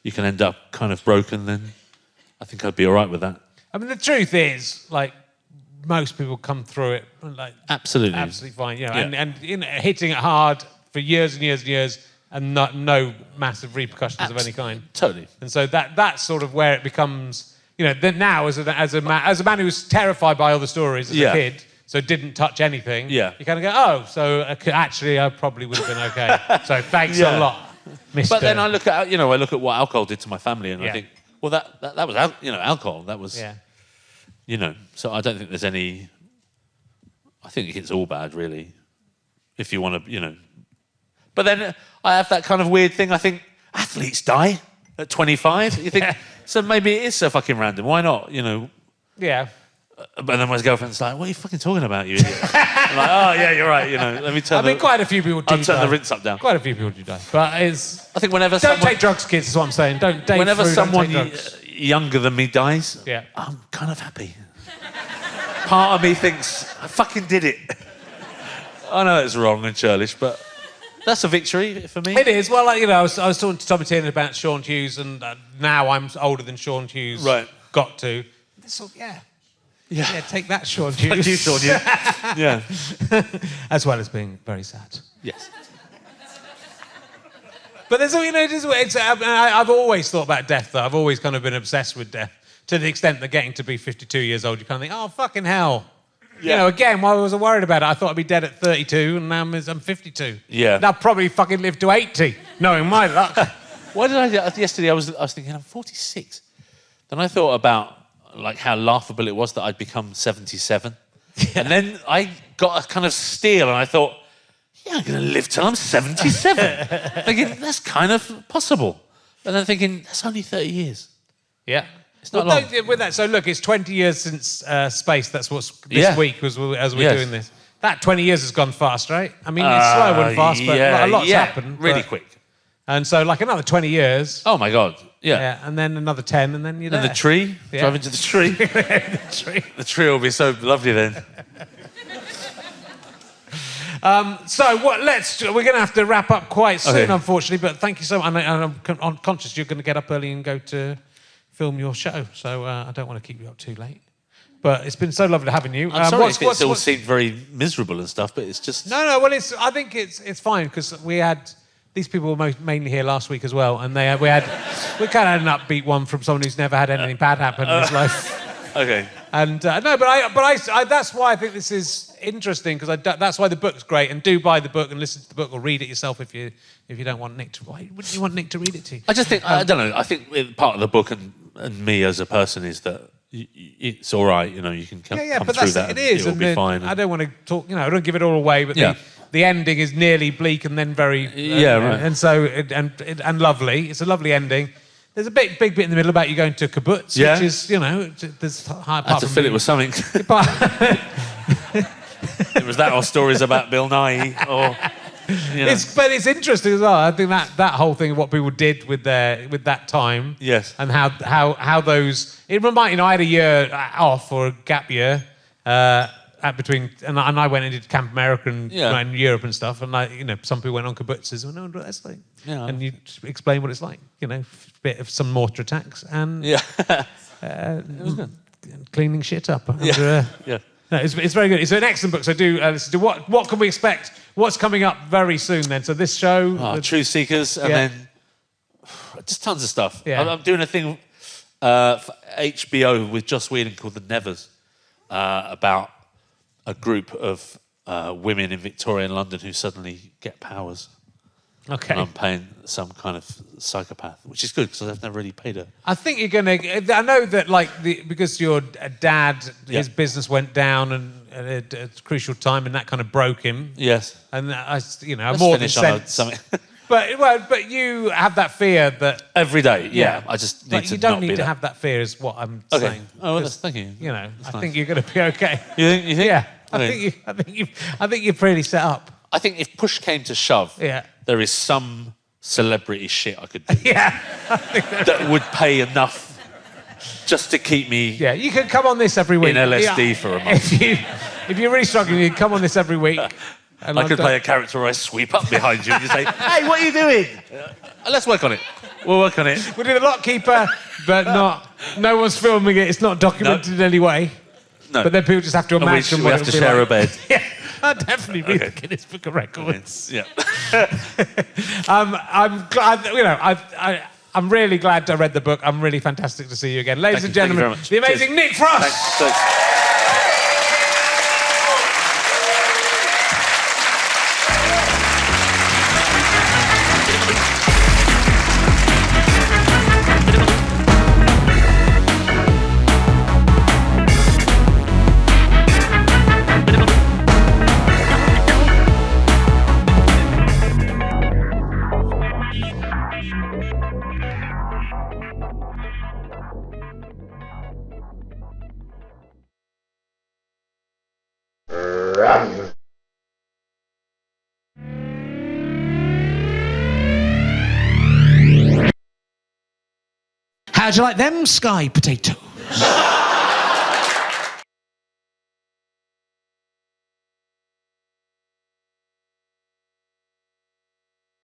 you can end up kind of broken, then I think I'd be all right with that. I mean, the truth is, like, most people come through it like absolutely fine, and hitting it hard for years and years and years, and no massive repercussions of any kind. Totally. And so that's sort of where it becomes, that now as a man who was terrified by all the stories as a kid, so didn't touch anything. Yeah. You kind of go, oh, so actually I probably would have been okay. So thanks a lot, Mr. But then I look at what alcohol did to my family, and I think, well, that was alcohol. That was So I don't think there's any. I think it's all bad, really. If you want to, But then I have that kind of weird thing. I think athletes die at 25. You think so? Maybe it is so fucking random. Why not? Yeah. But then my girlfriend's like, "What are you fucking talking about, you idiot?" I'm like, "Oh yeah, you're right." Let me turn. Quite a few people do. I'll turn the rinse up down. Quite a few people do die, but I think whenever don't take drugs, kids. Is what I'm saying. Whenever someone younger than me dies, I'm kind of happy. Part of me thinks I fucking did it. I know it's wrong and churlish, but That's a victory for me. It is. Well, I was talking to Tommy Tiernan about Sean Hughes, and now I'm older than Sean Hughes. Right. Got to. Yeah, take that, Sean Hughes. Thank you, Sean Hughes. Yeah. As well as being very sad. Yes. But there's, I've always thought about death, though. I've always kind of been obsessed with death, to the extent that getting to be 52 years old, you kind of think, oh, fucking hell. Yeah. Again, why was I worried about it? I thought I'd be dead at 32, and now I'm 52. Yeah. And I'll probably fucking live to 80, knowing my luck. Why did yesterday I was thinking, I'm 46. Then I thought about like how laughable it was that I'd become 77. Yeah. And then I got a kind of steal, and I thought, I'm going to live till I'm 77. Thinking, that's kind of possible. And then thinking, that's only 30 years. Yeah. It's not long. With that, so look, it's 20 years since Space. That's what's this week as we're doing this. That 20 years has gone fast, right? I mean, it's slow and fast, but a lot's happened. Really quick. And so, like, another 20 years. Oh, my God. Yeah. And then another 10, and then you're there. And the tree? Yeah. Drive into the tree? The tree will be so lovely then. So we're going to have to wrap up quite soon, unfortunately. But thank you so much. And I'm conscious you're going to get up early and go to film your show. So I don't want to keep you up too late. But it's been so lovely having you. I'm sorry if it all seemed very miserable and stuff, but it's just... No. Well, I think it's fine because we had... These people were mainly here last week as well, and we kind of had an upbeat one from someone who's never had anything bad happen in his life. Okay. And that's why I think this is interesting, because that's why the book's great. And do buy the book and listen to the book, or read it yourself if you don't want Nick to. Why wouldn't you want Nick to read it to you? I just think I don't know. I think part of the book and me as a person is that it's all right. You can come through that. It is. It'll be fine. I don't want to talk. I don't give it all away, but the ending is nearly bleak and then very right. And so and lovely. It's a lovely ending. There's a big bit in the middle about you going to kibbutz, which is there's high. I had to fill it with something. It was that or stories about Bill Nye or. But it's interesting as well. I think that whole thing of what people did with that time. Yes. And how those it reminded I had a year off or a gap year. Between and I went and did Camp America and Europe and stuff, and some people went on kibbutzes and went, that's like, and you explain what it's like, a bit of some mortar attacks and it was good. Cleaning shit up. No, it's very good. It's an excellent book. So do listen to what can we expect? What's coming up very soon then? So this show, Truth Seekers, and then just tons of stuff. Yeah. I'm doing a thing for HBO with Joss Whedon called The Nevers, about a group of women in Victorian London who suddenly get powers. Okay. And I'm paying some kind of psychopath, which is good because I've never really paid her. I think you're going to... I know that, because your dad, his business went down and at a crucial time and that kind of broke him. Yes. And, Let's more than finish on sense. something. But you have that fear that... Every day, I just need but to you don't not need be to that. have that fear is what I'm Okay. saying. Oh, well, thank you. I nice. think you're going to be okay. You think? Yeah. Okay. I think you're pretty set up. I think if push came to shove, there is some celebrity shit I could do that would pay enough just to keep me Yeah, you can come on this every week. in LSD for a month. If you're really struggling, you can come on this every week. And I could play a character where I sweep up behind you and you say, hey, what are you doing? Let's work on it. We'll work on it. We'll do the lock keeper, but no one's filming it. It's not documented in any way. No. But then people just have to imagine we have to share a bed. Yeah, I'd definitely read the Guinness Book of Records. Yeah. I'm glad, I'm really glad I read the book. I'm really fantastic to see you again. Ladies and gentlemen, the amazing Nick Frost. Thanks. How'd you like them sky potatoes?